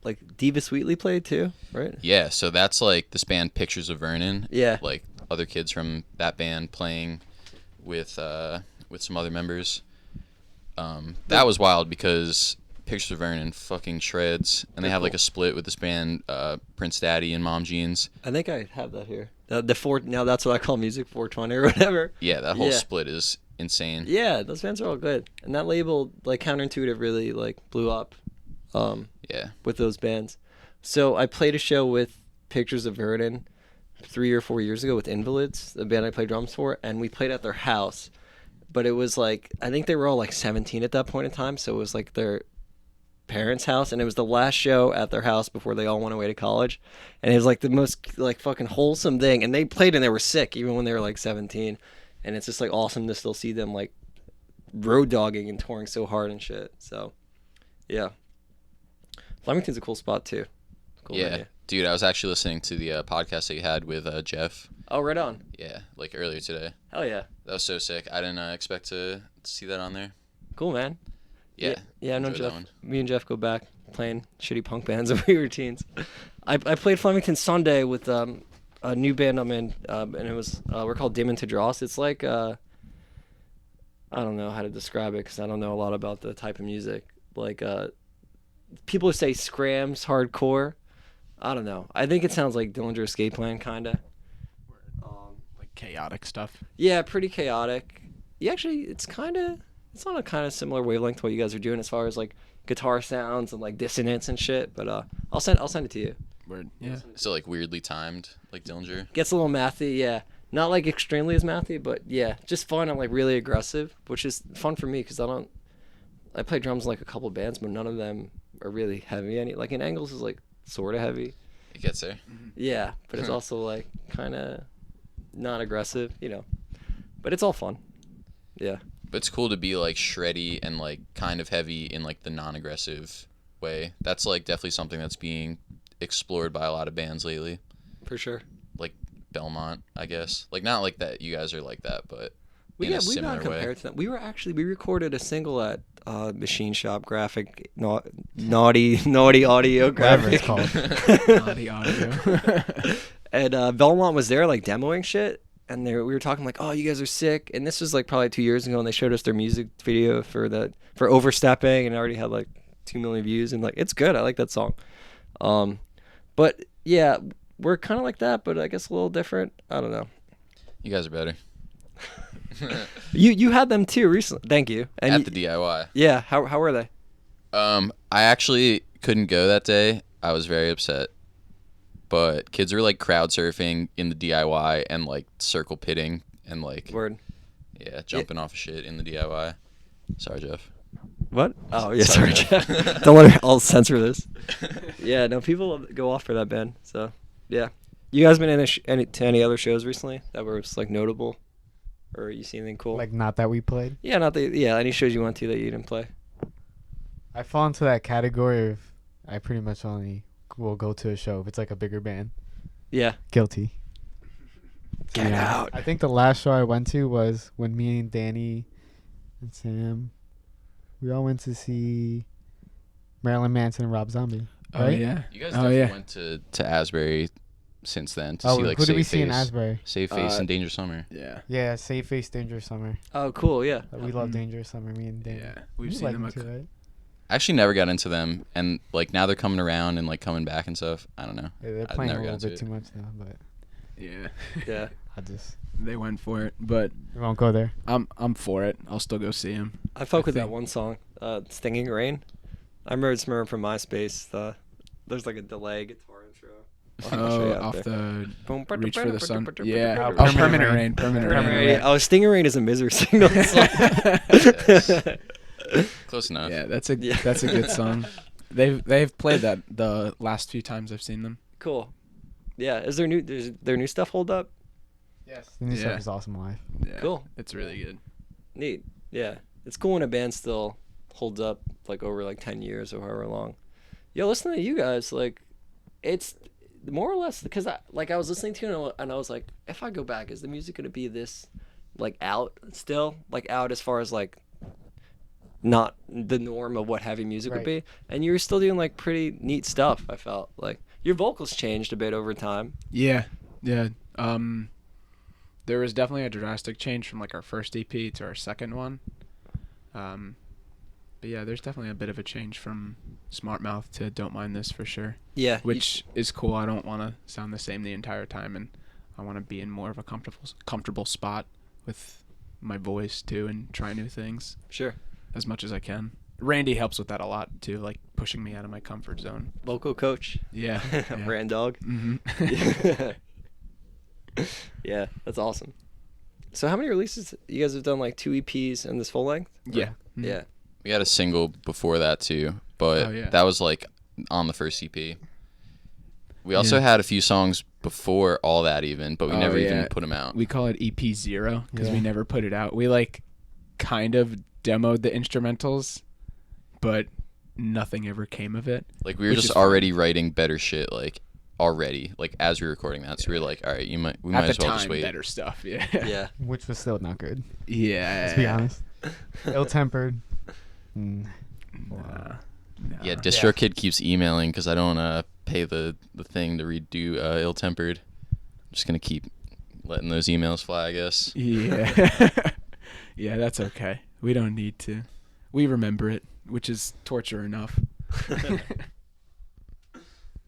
S1: like Diva Sweetly played too, right?
S2: Yeah, so that's like this band Pictures of Vernon.
S1: Yeah.
S2: Like other kids from that band playing with some other members. That was wild because Pictures of Vernon fucking shreds, and they have like a split with this band Prince Daddy and Mom Jeans.
S1: I think I have that here. Now that's what I call music 420 or whatever.
S2: Yeah, that whole
S1: Yeah.
S2: split is insane.
S1: Yeah, those bands are all good, and that label, like Counterintuitive, really like blew up.
S2: Yeah.
S1: With those bands. So I played a show with Pictures of Vernon 3 or 4 years ago with Invalids, the band I played drums for, and we played at their house. But it was like, I think they were all like 17 at that point in time, so it was like their parents' house, and it was the last show at their house before they all went away to college. And it was like the most like fucking wholesome thing, and they played and they were sick even when they were like 17. And it's just like awesome to still see them like road dogging and touring so hard and shit. So yeah, Flemington's a cool spot too. Cool
S2: Yeah,
S1: venue.
S2: dude, I was actually listening to the podcast that you had with Jeff.
S1: Oh, right on.
S2: Yeah, like earlier today.
S1: Hell yeah.
S2: That was so sick. I didn't expect to see that on there.
S1: Cool, man.
S2: Yeah.
S1: Yeah, I know
S2: enjoyed that
S1: Jeff.
S2: one.
S1: Me and Jeff go back playing shitty punk bands when we were teens. I played Flemington Sunday with a new band I'm in, and it was we're called Dim into Dross. It's like I don't know how to describe it because I don't know a lot about the type of music. Like people say scrams hardcore. I don't know. I think it sounds like Dillinger Escape Plan kinda.
S3: Like chaotic stuff.
S1: Yeah, pretty chaotic. Yeah, actually, it's on a kind of similar wavelength to what you guys are doing as far as like guitar sounds and like dissonance and shit. But I'll send it to you.
S3: Word. Yeah.
S2: So like weirdly timed, like Dillinger.
S1: Gets a little mathy, yeah. Not like extremely as mathy, but yeah, just fun and like really aggressive, which is fun for me because I play drums in like a couple bands, but none of them are really heavy. Like in Angles is like sort of heavy.
S2: It gets there.
S1: Yeah, but it's also like kind of not aggressive, you know. But it's all fun. Yeah.
S2: But it's cool to be like shreddy and like kind of heavy in like the non-aggressive way. That's like definitely something that's being explored by a lot of bands lately.
S1: For sure.
S2: Like Belmont, I guess. Like not like that you guys are like that, but
S1: We
S2: in a
S1: got
S2: similar way.
S1: compared to them. We recorded a single at Machine Shop Graphic, naughty audio
S4: Whatever
S1: graphic.
S4: it's called.
S3: Naughty audio.
S1: And Belmont was there like demoing shit, and we were talking like, oh, you guys are sick. And this was like probably 2 years ago, and they showed us their music video for Overstepping, and it already had like 2 million views, and like it's good. I like that song. But yeah, we're kind of like that, but I guess a little different. I don't know.
S2: You guys are better.
S1: You had them too recently. Thank you. And
S2: At the DIY.
S1: yeah, how were they?
S2: I actually couldn't go that day. I was very upset. But kids were like crowd surfing in the DIY and like circle pitting and like
S1: Word.
S2: yeah, jumping off of shit in the DIY. Sorry, Jeff.
S1: What? Oh yeah,
S2: Sorry,
S1: sorry,
S2: Jeff.
S1: Jeff. Don't let me. I'll censor this. Yeah, no, people go off for that band. So yeah, you guys been in to any other shows recently that were just like notable, or you see anything cool?
S4: Like not that we played.
S1: yeah, any shows you went to that you didn't play.
S4: I fall into that category of I pretty much only will go to a show if it's like a bigger band.
S1: Yeah.
S4: Guilty. So,
S1: Get
S4: yeah.
S1: out.
S4: I think the last show I went to was when me and Danny and Sam, we all went to see Marilyn Manson and Rob Zombie.
S3: Oh
S4: Right?
S3: yeah.
S2: You guys
S3: Oh
S2: definitely
S3: yeah.
S2: went to Asbury since then to
S4: Oh,
S2: see like
S4: who did we
S2: Save
S4: see in
S2: Face,
S4: Asbury?
S2: Save Face and Dangerous Summer.
S3: Yeah.
S4: Yeah, Safe Face, Dangerous Summer.
S1: Oh, cool. Yeah.
S4: We love
S3: Mhm.
S4: Dangerous Summer, me and Danny.
S3: Yeah. We've
S4: You
S3: seen
S4: like
S3: them.
S4: too, right?
S2: I actually never got into them, and like now they're coming around and like coming back and stuff. I don't know.
S4: Yeah, they're
S2: I've
S4: playing a
S2: never
S4: little
S2: got
S4: bit
S2: into
S4: too much now, but
S3: Yeah.
S1: Yeah.
S4: I just
S3: They went for it, but
S4: we won't go there.
S3: I'm for it. I'll still go see him.
S1: I fuck with that
S3: think-
S1: one song, "Stinging Rain." I remember from MySpace. There's like a delay guitar intro. I'll show you
S3: Oh,
S1: out
S3: off
S1: there.
S3: the
S1: Boom,
S3: Reach for the Sun.
S1: Oh,
S3: Yeah.
S4: Permanent
S3: Permanent
S4: Rain.
S3: Rain. Permanent
S1: Permanent
S3: Rain.
S1: Rain. Oh, "Stinging Rain" is a misery signal song.
S2: Close enough.
S3: Yeah, that's
S1: Yeah.
S3: a good song. They've played that the last few times I've seen them.
S1: Cool. Yeah. Is their new stuff hold up?
S4: Yes. The new
S3: Yeah.
S4: stuff is awesome live.
S3: Yeah,
S1: Cool.
S3: It's really good.
S1: Neat. Yeah. It's cool when a band still holds up like over like 10 years or however long. Yo, listening to you guys, like, it's more or less because I was listening to it and I was like, if I go back, is the music gonna be this like out still? Like out as far as like not the norm of what heavy music would
S4: Right.
S1: be? And you were still doing like pretty neat stuff, I felt. Like your vocals changed a bit over time.
S3: Yeah. Yeah. There was definitely a drastic change from like our first EP to our second one. But yeah, there's definitely a bit of a change from Smart Mouth to Don't Mind This for sure.
S1: Yeah.
S3: Which is cool. I don't want to sound the same the entire time, and I want to be in more of a comfortable spot with my voice too, and try new things
S1: Sure.
S3: as much as I can. Randy helps with that a lot too, like pushing me out of my comfort zone.
S1: Vocal coach.
S3: Yeah.
S1: Brand dog.
S3: Mm-hmm.
S1: Yeah. Yeah, that's awesome. So how many releases? You guys have done like 2 EPs and this full length?
S3: Yeah.
S1: Yeah.
S2: We had a single before that too, but
S3: Oh, yeah.
S2: that was like on the first EP. We also
S3: Yeah.
S2: had a few songs before all that even, but we
S3: Oh,
S2: never even
S3: yeah.
S2: put them out.
S3: We call it EP 0 because we
S4: Yeah.
S3: never put it out. We like kind of demoed the instrumentals, but nothing ever came of it.
S2: Like we were
S3: Which
S2: just
S3: is fine.
S2: already writing better shit, like already, like as we were recording that. So we were like, all right, we might
S3: At the
S2: as well
S3: time,
S2: just wait.
S3: better stuff. Yeah.
S1: Yeah.
S4: Which was still not good.
S3: Yeah.
S4: Let's be honest. Ill-tempered.
S3: Nah.
S2: Yeah,
S3: Nah.
S2: DistroKid keeps emailing because I don't pay the thing to redo Ill-Tempered. I'm just gonna keep letting those emails fly, I guess.
S3: Yeah. Yeah, that's okay. We don't need to. We remember it, which is torture enough.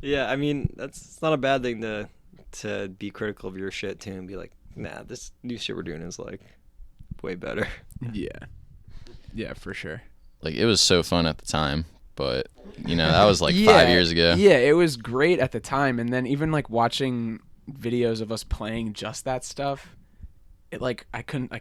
S1: Yeah, I mean, it's not a bad thing to be critical of your shit too and be like, nah, this new shit we're doing is like way better.
S3: Yeah. Yeah, for sure.
S2: Like it was so fun at the time, but you know that was like
S3: Yeah,
S2: 5 years ago.
S3: Yeah, it was great at the time, and then even like watching videos of us playing just that stuff, it like I couldn't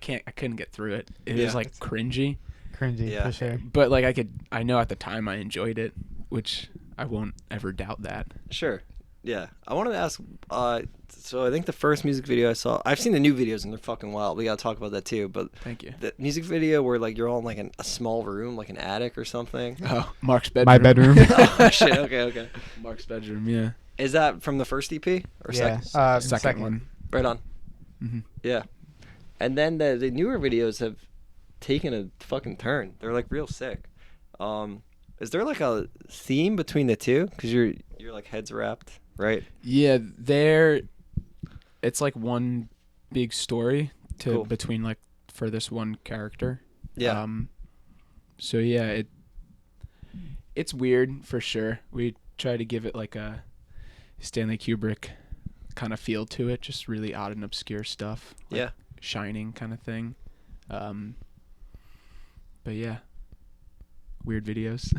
S3: get through it. It
S1: Yeah.
S3: was like cringy,
S4: Cringy,
S1: Yeah.
S4: for sure.
S3: but like I know at the time I enjoyed it, which I won't ever doubt that.
S1: Sure. Yeah. I wanted to ask, so I think the first music video I saw, I've seen the new videos and they're fucking wild. We got to talk about that too. But
S3: Thank you.
S1: the music video where like you're all in like a small room, like an attic or something.
S3: Oh, Mark's bedroom.
S4: My bedroom.
S1: Oh, shit. Okay. Okay.
S3: Mark's bedroom. Yeah.
S1: Is that from the first EP or
S4: Yeah.
S1: second?
S3: Second one.
S1: Right on.
S3: Mm-hmm.
S1: Yeah. And then the newer videos have taken a fucking turn. They're like real sick. Is there like a theme between the two? Because you're like heads wrapped, right?
S3: Yeah, it's like one big story
S1: Cool.
S3: between like for this one character.
S1: Yeah.
S3: So yeah, it's weird for sure. We try to give it like a Stanley Kubrick kind of feel to it, just really odd and obscure stuff. Like
S1: Yeah.
S3: Shining kind of thing. But yeah, weird videos.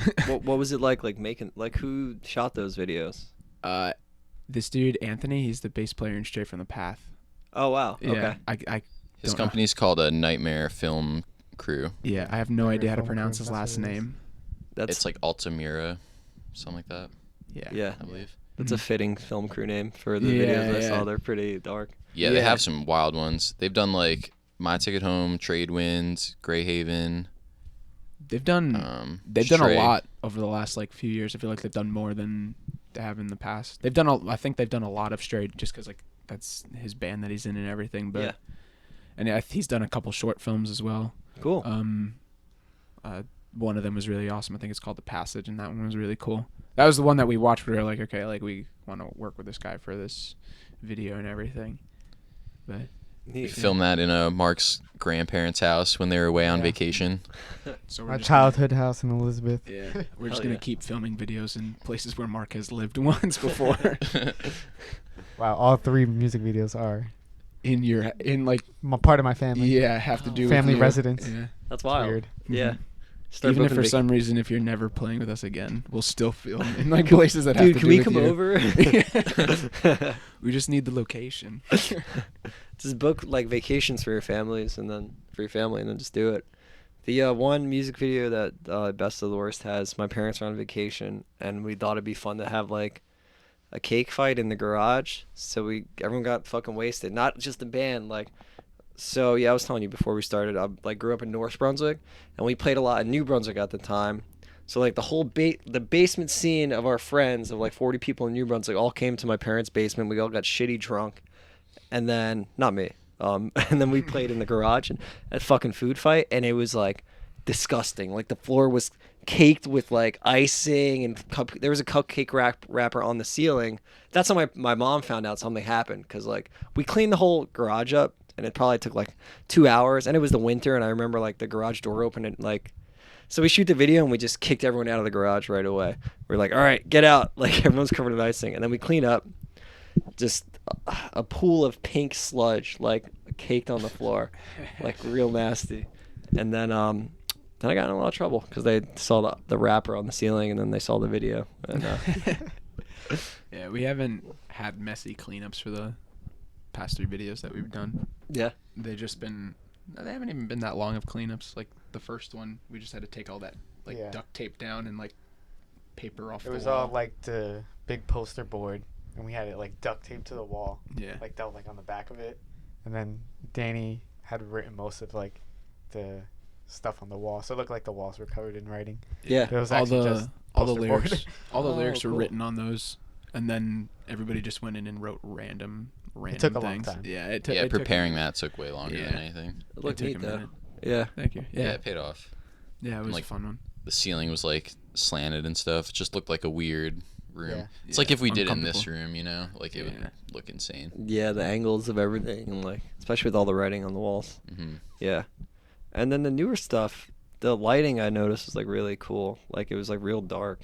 S1: what was it like making, like who shot those videos?
S3: This dude Anthony, he's the bass player in Straight from the Path.
S1: Oh wow.
S3: Yeah,
S1: Okay.
S3: I
S2: His
S3: don't know.
S2: company's called a Nightmare Film Crew.
S3: Yeah, I have no
S4: Nightmare
S3: idea how to
S4: Film
S3: pronounce
S4: Crew,
S3: his
S4: that's what
S3: last
S4: it is.
S3: name.
S1: That's
S2: It's like Altamira, something like that,
S3: Yeah.
S1: yeah.
S2: I believe.
S1: That's a
S3: Mhm.
S1: fitting film crew name for the
S3: Yeah,
S1: videos I
S3: yeah.
S1: saw. They're pretty dark.
S2: Yeah, they
S3: Yeah.
S2: have some wild ones. They've done like My Ticket Home, Trade Winds, Greyhaven.
S3: They've done a
S2: Stray.
S3: lot over the last like few years. I feel like they've done more than they have in the past. I think they've done a lot of Stray just because like that's his band that he's in and everything. But
S1: Yeah.
S3: and he's done a couple short films as well.
S1: Cool.
S3: One of them was really awesome. I think it's called The Passage, and that one was really cool. That was the one that we watched. We were like, okay, like we want to work with this guy for this video and everything. But
S2: We
S1: Neat.
S2: filmed that in Mark's grandparents' house when they were away on
S4: Yeah.
S2: vacation.
S3: so
S4: My
S3: just
S4: childhood house in Elizabeth.
S3: Yeah, we're just
S1: Hell
S3: gonna
S1: yeah.
S3: keep filming videos in places where Mark has lived once before.
S4: Wow, all 3 music videos are
S3: in like
S4: part of my family.
S3: yeah, have to do with
S4: Family
S3: you.
S4: residence.
S3: Yeah.
S1: That's wild.
S4: Weird.
S1: Yeah.
S3: Mhm.
S1: Start
S3: Even if
S1: booking
S3: for
S1: vac-
S3: some reason if you're never playing with us again, we'll still film in like places that have
S1: Dude,
S3: to
S1: can
S3: do
S1: we
S3: with
S1: come
S3: you.
S1: over?
S3: We just need the location.
S1: Just book like vacations for your families and then just do it. The one music video that Best of the Worst has, my parents are on vacation and we thought it'd be fun to have like a cake fight in the garage. So everyone got fucking wasted. Not just the band, like. So yeah, I was telling you before we started, I like grew up in North Brunswick and we played a lot in New Brunswick at the time. So like the whole the basement scene of our friends of like 40 people in New Brunswick all came to my parents' basement. We all got shitty drunk. And then not me. And then we played in the garage and a fucking food fight, and it was like disgusting. Like the floor was caked with like icing and there was a cupcake wrapper on the ceiling. That's how my mom found out something happened, because like we cleaned the whole garage up and it probably took like 2 hours, and it was the winter, and I remember like the garage door opened and like. So we shoot the video and we just kicked everyone out of the garage right away. We're like, all right, get out. Like everyone's covered in icing, and then we clean up. Just a pool of pink sludge like caked on the floor, like real nasty. And then I got in a lot of trouble because they saw the wrapper on the ceiling, and then they saw the video. And
S3: Yeah, we haven't had messy cleanups for past 3 videos that we've done.
S1: Yeah.
S3: They haven't even been that long of cleanups. Like the first one, we just had to take all that
S4: Yeah.
S3: duct tape down and like paper off
S4: It
S3: the
S4: was
S3: wall.
S4: all like the big poster board, and we had it like duct taped to the wall,
S3: Yeah.
S4: like that was like on the back of it, and then Danny had written most of like the stuff on the wall, so it looked like the walls were covered in writing.
S1: Yeah.
S4: It was
S3: all
S4: actually
S3: the
S4: just
S3: all the
S4: poster board.
S3: lyrics all the
S1: Oh,
S3: lyrics were
S1: cool.
S3: written on those, and then everybody just went in and wrote random
S4: took a long
S3: things.
S4: time.
S3: Yeah, it
S2: Yeah,
S3: took
S2: preparing that took way longer
S3: Yeah.
S2: than anything.
S1: It
S3: It
S1: looked
S3: took
S1: neat
S3: a
S1: though.
S3: minute.
S1: Yeah.
S3: Thank you.
S2: Yeah,
S3: Yeah,
S2: it paid off.
S3: it was
S2: like,
S3: a fun one.
S2: The ceiling was like slanted and stuff. It just looked like a weird room.
S4: Yeah.
S2: It's like if we did it in this
S3: Uncomfortable.
S2: room, you know, like it
S3: Yeah.
S2: would look insane.
S1: Yeah, the angles of everything, and like especially with all the writing on the walls.
S2: Hmm.
S1: Yeah. And then the newer stuff, the lighting I noticed was like really cool. Like it was like real dark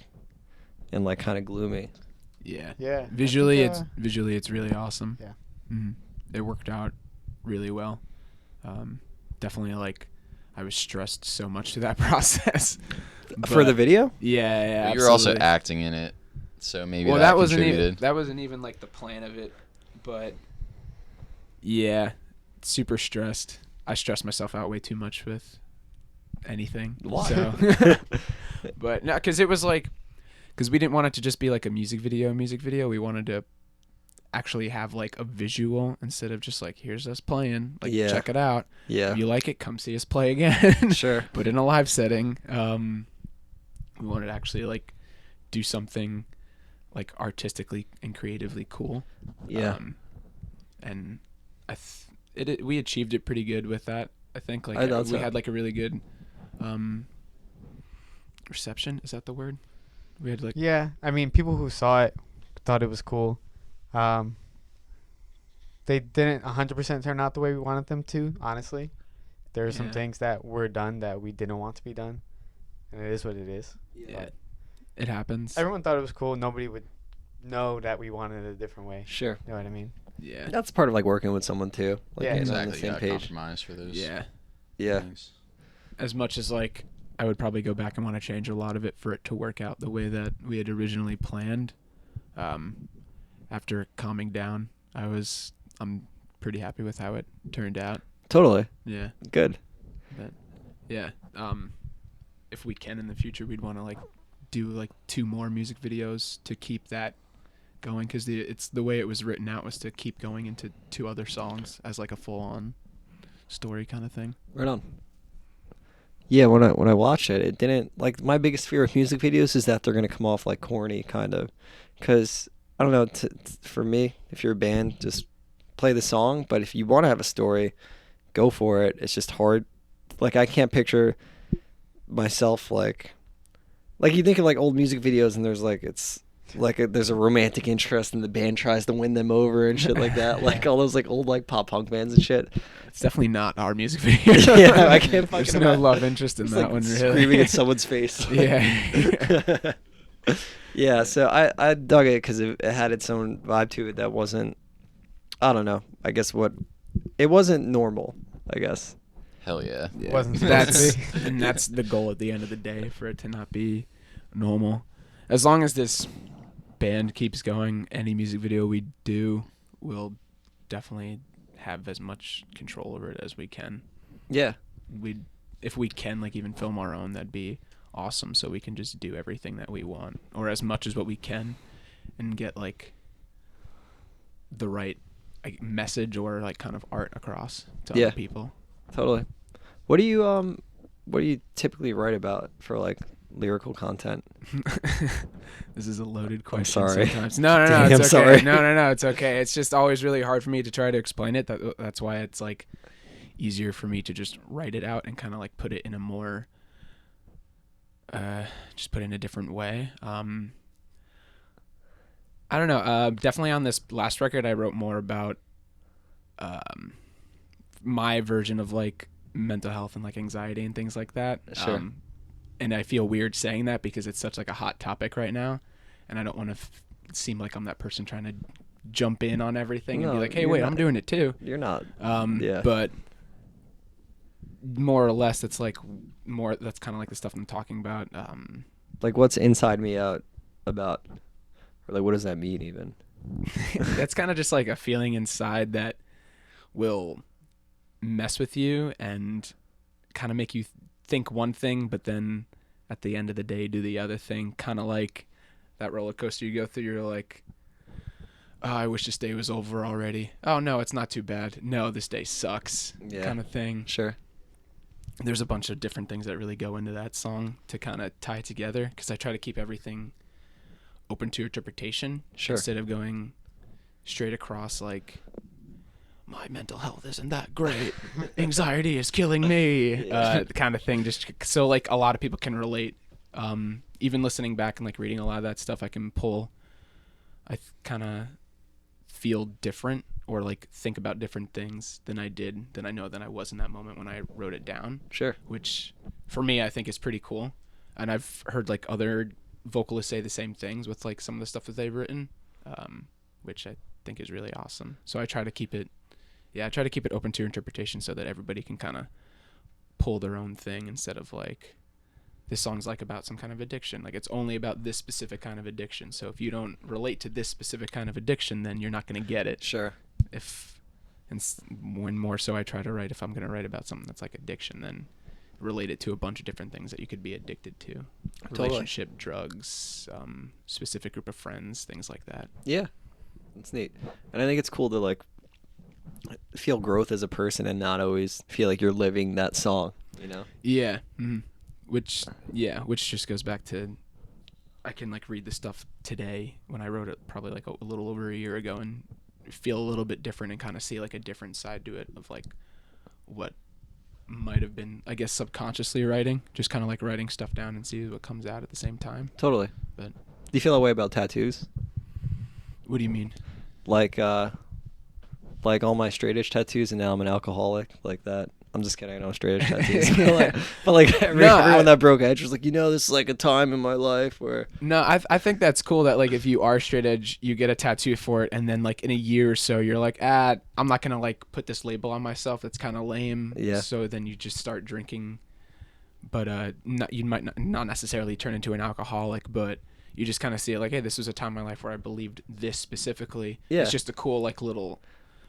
S1: and like kind of gloomy.
S3: Yeah.
S4: Yeah. I
S3: Visually,
S4: think,
S3: it's really awesome.
S4: Yeah.
S3: Hmm. It worked out really well. Definitely, like, I was stressed so much through that process.
S1: For the
S3: But-
S1: video?
S3: Yeah,
S2: You were also
S3: absolutely.
S2: acting in it, so maybe
S3: Well,
S2: that
S3: that wasn't
S2: contributed.
S3: even like the plan of it, but yeah, super stressed. I stressed myself out way too much with anything.
S1: Why?
S3: So, but no, because it was like, because we didn't want it to just be like a music video. We wanted to actually have like a visual instead of just like, here's us playing. Like,
S1: Yeah.
S3: check it out.
S1: Yeah.
S3: If you like it, come see us play again.
S1: Sure.
S3: But in a live setting, we wanted to actually like do something like artistically and creatively cool.
S1: Yeah.
S3: And we achieved it pretty good with that. I think like
S1: I thought
S3: we
S1: so.
S3: had like a really good reception. Is that the word? We had like
S4: Yeah, I mean, people who saw it thought it was cool. They didn't 100% turn out the way we wanted them to, honestly. There are some
S3: Yeah.
S4: things that were done that we didn't want to be done, and it is what it is.
S3: yeah, it happens.
S4: Everyone thought it was cool. Nobody would know that we wanted it a different way.
S1: Sure.
S4: You know what I mean?
S3: Yeah,
S1: That's part of like working with someone too. Like
S4: Yeah,
S1: getting on
S2: Exactly.
S1: the
S2: You
S1: same
S2: gotta
S1: page.
S2: compromise for those.
S3: yeah.
S1: Yeah.
S2: things.
S3: As much as like I would probably go back and want to change a lot of it for it to work out the way that we had originally planned. After calming down, I'm pretty happy with how it turned out.
S1: Totally.
S3: Yeah,
S1: Good.
S3: but yeah. If we can in the future, we'd want to like do like 2 more music videos to keep that going, because it's the way it was written out was to keep going into 2 other songs as like a full-on story kind of thing.
S1: Right on. Yeah, when I watched it, it didn't like my biggest fear with music videos is that they're gonna come off like corny, kind of, because I don't know. For me, if you're a band, just play the song. But if you want to have a story, go for it. It's just hard. Like I can't picture myself like you think of like old music videos and there's like it's like there's a romantic interest and the band tries to win them over and shit like that. Like all those like old like pop punk bands and shit.
S3: It's definitely not our music video.
S1: Yeah, I can't
S3: There's
S1: fucking
S3: no
S1: imagine.
S3: love interest in
S1: It's
S3: that
S1: like
S3: one. Really.
S1: screaming at someone's face.
S3: Yeah.
S1: Yeah, so I dug it because it had its own vibe to it that wasn't, I don't know, I guess it wasn't normal, I guess.
S2: Hell yeah.
S3: Yeah.
S4: Wasn't supposed to be.
S3: And that's the goal at the end of the day, for it to not be normal. As long as this band keeps going, any music video we do will definitely have as much control over it as we can.
S1: Yeah.
S3: If we can like even film our own, that'd be awesome, so we can just do everything that we want, or as much as what we can, and get like the right like message or like kind of art across to
S1: Yeah.
S3: other people.
S1: Totally. What do you typically write about for like lyrical content?
S3: This is a loaded question.
S1: sorry.
S3: Sometimes. No,
S1: Damn,
S3: it's okay.
S1: sorry.
S3: No, it's okay. It's just always really hard for me to try to explain it. That's why it's like easier for me to just write it out and kind of like put it in a more, just put it in a different way. I don't know. Definitely on this last record, I wrote more about my version of like mental health and like anxiety and things like that.
S1: Sure.
S3: And I feel weird saying that because it's such like a hot topic right now, and I don't want to seem like I'm that person trying to jump in on everything and
S1: No,
S3: be like, hey,
S1: you're
S3: wait,
S1: not.
S3: I'm doing it too.
S1: You're not. Yeah.
S3: But more or less, it's like that's kind of like the stuff I'm talking about.
S1: Like what's inside me out about, or like what does that mean even?
S3: That's kind of just like a feeling inside that will mess with you and kind of make you think one thing, but then at the end of the day do the other thing. Kind of like that roller coaster you go through. You're like, oh, I wish this day was over already. Oh no, it's not too bad. No, this day sucks.
S1: Yeah.
S3: Kind of thing.
S1: Sure.
S3: There's a bunch of different things that really go into that song to kind of tie it together, because I try to keep everything open to interpretation.
S1: Sure.
S3: Instead of going straight across like, my mental health isn't that great. Anxiety is killing me. The kind of thing. Just so like a lot of people can relate. Even listening back and like reading a lot of that stuff, I can pull. I kind of feel different or like think about different things than I was in that moment when I wrote it down.
S1: Sure.
S3: Which for me, I think is pretty cool. And I've heard like other vocalists say the same things with like some of the stuff that they've written, which I think is really awesome. So I try to keep it open to interpretation so that everybody can kind of pull their own thing, instead of like, this song's like about some kind of addiction. Like, it's only about this specific kind of addiction. So if you don't relate to this specific kind of addiction, then you're not going to get it.
S1: Sure.
S3: When more so I try to write, if I'm going to write about something that's like addiction, then relate it to a bunch of different things that you could be addicted to.
S1: Totally.
S3: Relationship, drugs, specific group of friends, things like that.
S1: Yeah. That's neat. And I think it's cool to like feel growth as a person and not always feel like you're living that song, you know?
S3: Yeah. Mm-hmm. Which just goes back to, I can like read the stuff today when I wrote it probably like a little over a year ago and feel a little bit different and kind of see like a different side to it of like what might have been, I guess, subconsciously writing, just kind of like writing stuff down and see what comes out at the same time.
S1: Totally.
S3: But
S1: do you feel that way about tattoos?
S3: What do you mean?
S1: Like all my straight edge tattoos, and now I'm an alcoholic, like that. I'm just kidding. I don't have straight edge tattoos. but like everyone that broke edge was like, this is like a time in my life where.
S3: No, I think that's cool that like if you are straight edge, you get a tattoo for it, and then like in a year or so, you're like, I'm not gonna like put this label on myself. That's kind of lame.
S1: Yeah.
S3: So then you just start drinking, but you might not necessarily turn into an alcoholic, but you just kind of see it like, hey, this was a time in my life where I believed this specifically.
S1: Yeah.
S3: It's just a cool like little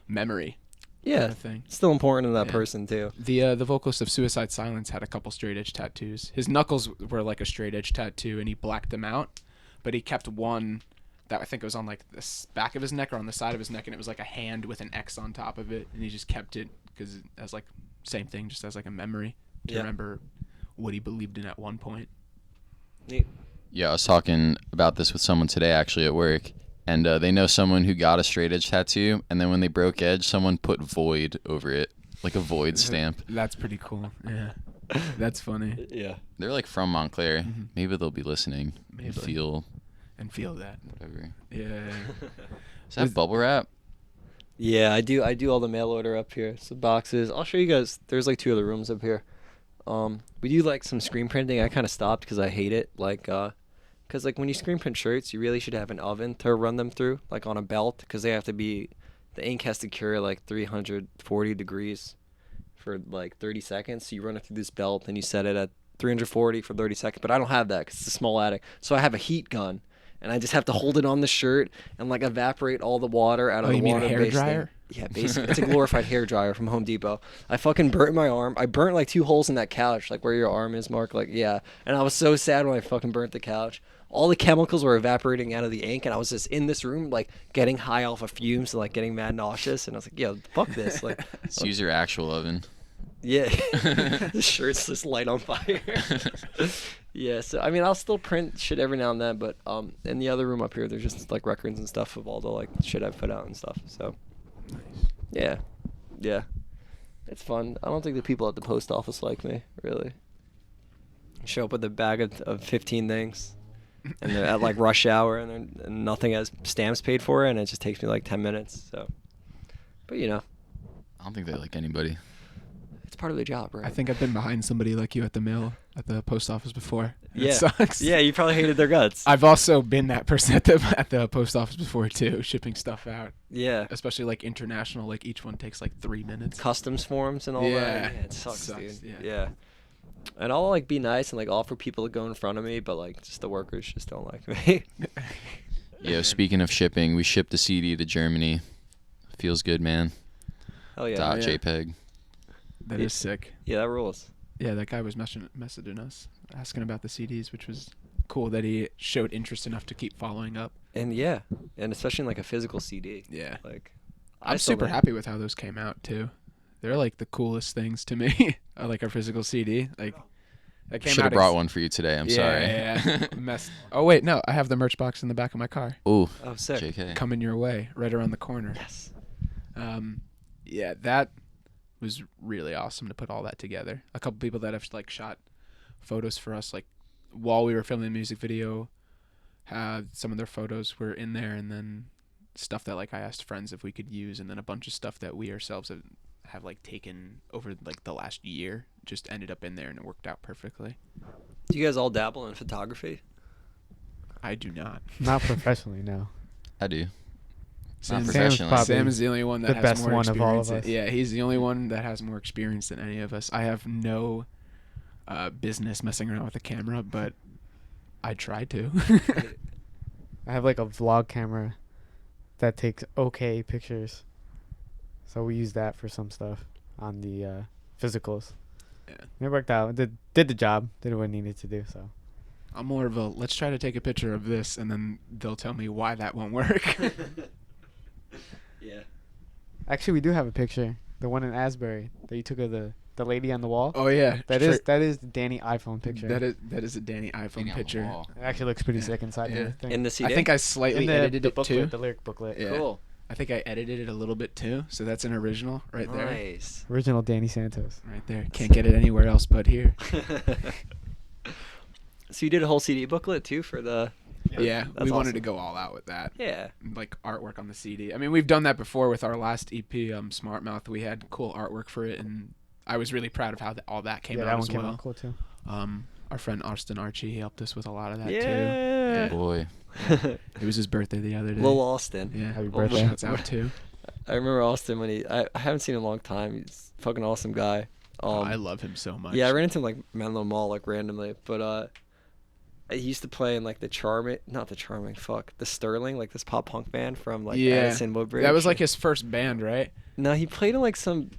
S3: memory.
S1: Yeah,
S3: kind of thing.
S1: Still important to that person too.
S3: The vocalist of Suicide Silence had a couple straight edge tattoos. His knuckles were like a straight edge tattoo, and he blacked them out, but he kept one that I think it was on like the back of his neck or on the side of his neck, and it was like a hand with an X on top of it, and he just kept it because as like same thing, just as like a memory to remember what he believed in at one point.
S1: Neat.
S2: Yeah, I was talking about this with someone today actually at work. And they know someone who got a straight edge tattoo, and then when they broke edge, someone put void over it, like a void stamp.
S3: That's pretty cool. Yeah, that's funny.
S1: Yeah.
S2: They're like from Montclair.
S3: Mm-hmm.
S2: Maybe they'll be listening.
S3: Maybe.
S2: And
S3: feel that.
S2: whatever.
S3: Yeah.
S2: Is that bubble wrap?
S1: Yeah, I do all the mail order up here. So boxes. I'll show you guys. There's like 2 other rooms up here. We do like some screen printing. I kind of stopped because I hate it. Because like when you screen print shirts, you really should have an oven to run them through, like on a belt, because they have to be, the ink has to cure like 340 degrees for like 30 seconds. So you run it through this belt and you set it at 340 for 30 seconds. But I don't have that because it's a small attic. So I have a heat gun, and I just have to hold it on the shirt and like evaporate all the water out of the water.
S3: You mean a hair dryer?
S1: Yeah, basically. It's a glorified hair dryer from Home Depot. I fucking burnt my arm. I burnt like 2 holes in that couch, like where your arm is, Mark. Like, yeah. And I was so sad when I fucking burnt the couch. All the chemicals were evaporating out of the ink, and I was just in this room, like, getting high off of fumes and, like, getting mad nauseous. And I was like, yo, fuck this. Like,
S2: Let's use your actual oven.
S1: yeah. The shirt's just light on fire. Yeah, so, I mean, I'll still print shit every now and then, but in the other room up here, there's just, like, records and stuff of all the, like, shit I've put out and stuff. So,
S3: Nice.
S1: yeah. It's fun. I don't think the people at the post office like me, really. Show up with a bag of 15 things. And they're at like rush hour, and nothing has stamps paid for it, and it just takes me like 10 minutes. So, but
S2: I don't think they like anybody.
S1: it's part of the job, right?
S3: I think I've been behind somebody like you at the post office before.
S1: Yeah.
S3: It sucks.
S1: Yeah, you probably hated their guts.
S3: I've also been that person at the post office before too, shipping stuff out.
S1: Yeah.
S3: Especially like international, like each one takes like 3 minutes.
S1: Customs forms and all that.
S3: Yeah.
S1: Yeah, it sucks, dude.
S3: Yeah.
S1: Yeah. And I'll like be nice and like offer people to go in front of me, but like just the workers just don't like me.
S2: Yeah, speaking of shipping, we shipped a CD to Germany. Feels good, man.
S1: Hell yeah.
S2: dot
S3: yeah.
S2: JPEG.
S3: That is sick.
S1: Yeah, that rules.
S3: Yeah, that guy was messaging us, asking about the CDs, which was cool that he showed interest enough to keep following up.
S1: And yeah, and especially in like a physical CD.
S3: Yeah.
S1: Like,
S3: I'm
S1: still
S3: super
S1: don't-
S3: happy with how those came out too. They're like the coolest things to me. I like our physical CD. Like that came
S2: Should
S3: out
S2: have brought one for you today. I'm sorry.
S3: Yeah. Oh wait, no, I have the merch box in the back of my car.
S2: Ooh,
S1: Oh, sick.
S2: JK.
S3: Coming your way, right around the corner.
S1: Yes.
S3: Yeah, that was really awesome to put all that together. A couple people that have like shot photos for us, like while we were filming the music video, had some of their photos were in there, and then stuff that like I asked friends if we could use, and then a bunch of stuff that we ourselves have like taken over like the last year just ended up in there, and it worked out perfectly.
S1: Do you guys all dabble in photography?
S3: I do not.
S4: Not professionally, no.
S2: I do.
S3: Sam,
S2: Not
S4: Sam's
S2: professionally.
S4: probably
S3: Sam is the only one that
S4: the
S3: has
S4: best
S3: more
S4: one of all
S3: experience.
S4: of us.
S3: Yeah, he's the only one that has more experience than any of us. I have no business messing around with a camera, but I try to.
S4: I have like a vlog camera that takes okay pictures. So we use that for some stuff on the physicals.
S3: Yeah.
S4: It worked out. Did the job. Did what it needed to do. So
S3: I'm more of a let's try to take a picture of this, and then they'll tell me why that won't work.
S1: Yeah.
S4: actually, we do have a picture. The one in Asbury that you took of the lady on the wall.
S3: Oh yeah,
S4: That is the Danny iPhone picture.
S3: that is a Danny iPhone
S2: Hanging on the
S3: picture.
S2: wall.
S4: It actually looks pretty
S3: Yeah.
S4: sick inside
S3: Yeah.
S4: the thing.
S1: In the CD?
S3: I think I slightly
S4: In the
S3: edited it
S4: booklet,
S3: too.
S4: the lyric booklet.
S3: Yeah.
S1: Cool.
S3: I think I edited it a little bit too, so that's an original right there.
S1: Nice.
S4: Original Danny Santos.
S3: Right there. Can't get it anywhere else but here.
S1: So you did a whole CD booklet too for the...
S3: Yeah,
S1: That's
S3: we wanted
S1: awesome.
S3: to go all out with that.
S1: Yeah.
S3: Like artwork on the CD. I mean, we've done that before with our last EP, Smart Mouth. We had cool artwork for it, and I was really proud of how all that came
S4: Yeah,
S3: out
S4: that one
S3: as
S4: came
S3: well.
S4: out cool too.
S3: Our friend Austin Archie, he helped us with a lot of that too.
S1: Yeah.
S2: Boy.
S3: It was his birthday the other day.
S1: Lil Austin.
S3: Yeah.
S4: Happy
S3: Well,
S4: birthday.
S3: shouts out too.
S1: I remember Austin when I haven't seen him in a long time. He's a fucking awesome guy.
S3: I love him so much.
S1: Yeah, I ran into him like Menlo Mall like randomly, but he used to play in like the Sterling, like this pop punk band from like Addison Woodbridge.
S3: That was like his first band, right?
S1: No, he played in like some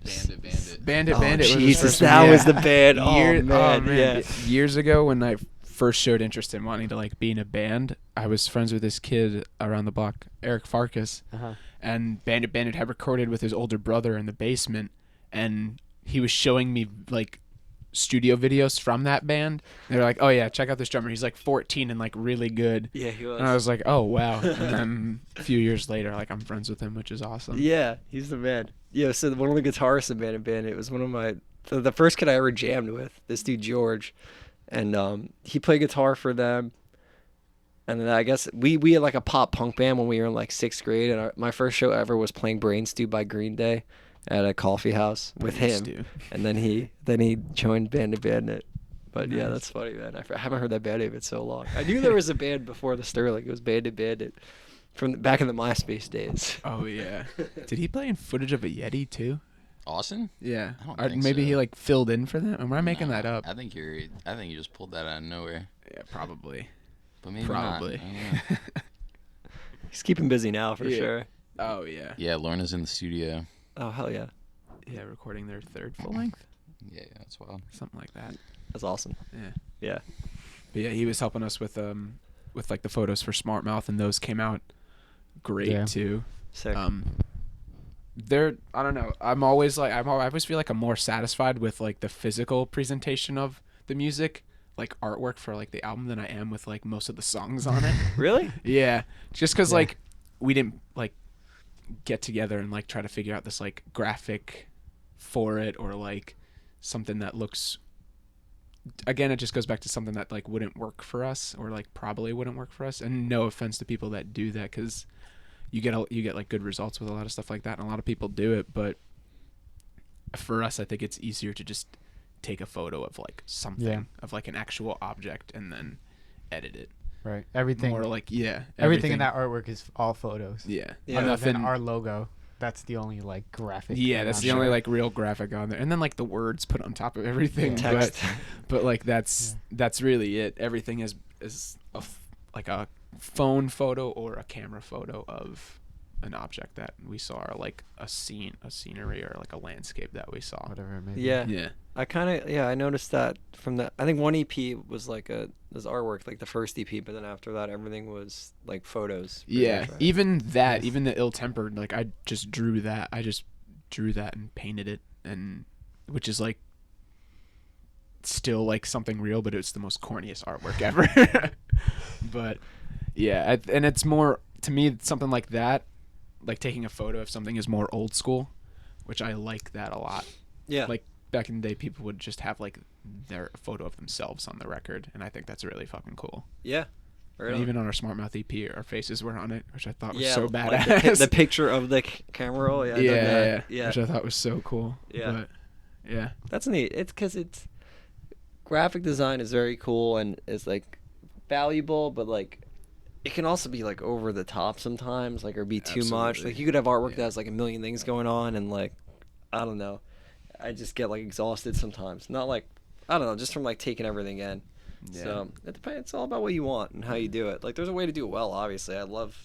S2: Bandit.
S1: Oh,
S3: Bandit was his
S1: Jesus,
S3: first
S1: that
S3: one.
S1: was the band. Oh,
S3: Year-
S1: man, yeah.
S3: Years ago, when I first showed interest in wanting to like be in a band, I was friends with this kid around the block, Eric Farkas,
S4: Uh-huh.
S3: and Bandit had recorded with his older brother in the basement, and he was showing me like studio videos from that band. They're like, "Oh yeah, check out this drummer. He's like 14 and like really good."
S1: Yeah, he was.
S3: And I was like, "Oh wow!" And then a few years later, like I'm friends with him, which is awesome.
S1: Yeah, he's the man. Yeah, so one of the guitarists in Bandit, it was one of my the first kid I ever jammed with. This dude George, and he played guitar for them. And then I guess we had like a pop punk band when we were in like 6th grade, and my first show ever was playing Brain Stew by Green Day at a coffee house with him.
S3: Stew.
S1: And then he joined Bandit. But yeah,
S3: Nice.
S1: that's funny, man. I haven't heard that band name in so long. I knew there was a band before the Sterling. It was Bandit from back in the MySpace days.
S3: Oh yeah. Did he play in footage of a Yeti too?
S2: Austin?
S3: Yeah.
S2: I don't
S3: Or
S2: think
S3: maybe
S2: so.
S3: he like filled in for them. Am I making that up?
S2: I think you just pulled that out of nowhere.
S3: Yeah, probably.
S2: But maybe
S3: Probably.
S2: not. I don't know.
S1: He's keeping busy now for
S3: Yeah.
S1: sure.
S3: Oh yeah.
S2: Yeah, Lorna's in the studio.
S1: Oh hell yeah,
S3: Yeah, recording their third full length,
S2: Yeah, that's wild.
S3: something like that.
S1: that's awesome.
S3: Yeah.
S1: Yeah.
S3: But yeah, he was helping us with like the photos for Smart Mouth, and those came out great
S4: Yeah.
S3: too.
S1: Sick.
S3: I don't know. I always feel like I'm more satisfied with like the physical presentation of the music, like artwork for like the album, than I am with like most of the songs on it.
S1: Really?
S3: Yeah, just because
S4: Yeah.
S3: like we didn't like get together and like try to figure out this like graphic for it, or like something that looks. Again, it just goes back to something that like wouldn't work for us, or like probably wouldn't work for us. And no offense to people that do that, because you get like good results with a lot of stuff like that, and a lot of people do it. But for us, I think it's easier to just take a photo of like something,
S4: Yeah.
S3: of like an actual object, and then edit it.
S4: Right. Everything.
S3: More like
S4: everything in that artwork is all photos.
S3: Yeah.
S1: Yeah.
S4: Other than
S3: Nothing.
S4: our logo. That's the only like graphic.
S3: Yeah,
S4: thing
S3: that's
S4: on
S3: the
S4: there.
S3: only like real graphic on there, and then like the words put on top of everything.
S1: Text.
S3: But like that's really it. Everything is like a phone photo or a camera photo of an object that we saw, or like a scenery, or like a landscape that we saw.
S4: Whatever it may be.
S1: Yeah. I noticed that from that. I think one EP was like was artwork, like the first EP, but then after that, everything was like photos. pretty
S3: Yeah,
S1: much, right?
S3: even that,
S4: Nice.
S3: even the ill-tempered, like I just drew that and painted it, and which is like still like something real, but it's the most corniest artwork ever. But yeah, and it's more, to me, something like that, like taking a photo of something, is more old school, which I like that a lot.
S1: Yeah.
S3: Like back in the day, people would just have like their photo of themselves on the record, and I think that's really fucking cool.
S1: Yeah. Right
S3: And
S1: on.
S3: even on our Smart Mouth EP, our faces were on it, which I thought was
S1: yeah,
S3: so
S1: like
S3: badass.
S1: the picture of the camera roll. Yeah. I dug that. Yeah.
S3: which I thought was so cool.
S1: Yeah.
S3: But yeah,
S1: That's neat. It's because it's graphic design is very cool and is like valuable, but like it can also be like over the top sometimes, like or be too much.
S3: Absolutely.
S1: Like you could have artwork
S3: Yeah.
S1: that has like a million things going on, and like I don't know, I just get like exhausted sometimes. Not like I don't know, just from like taking everything in.
S3: yeah.
S1: So it depends. It's all about what you want and how you do it. Like there's a way to do it well. Obviously, I love.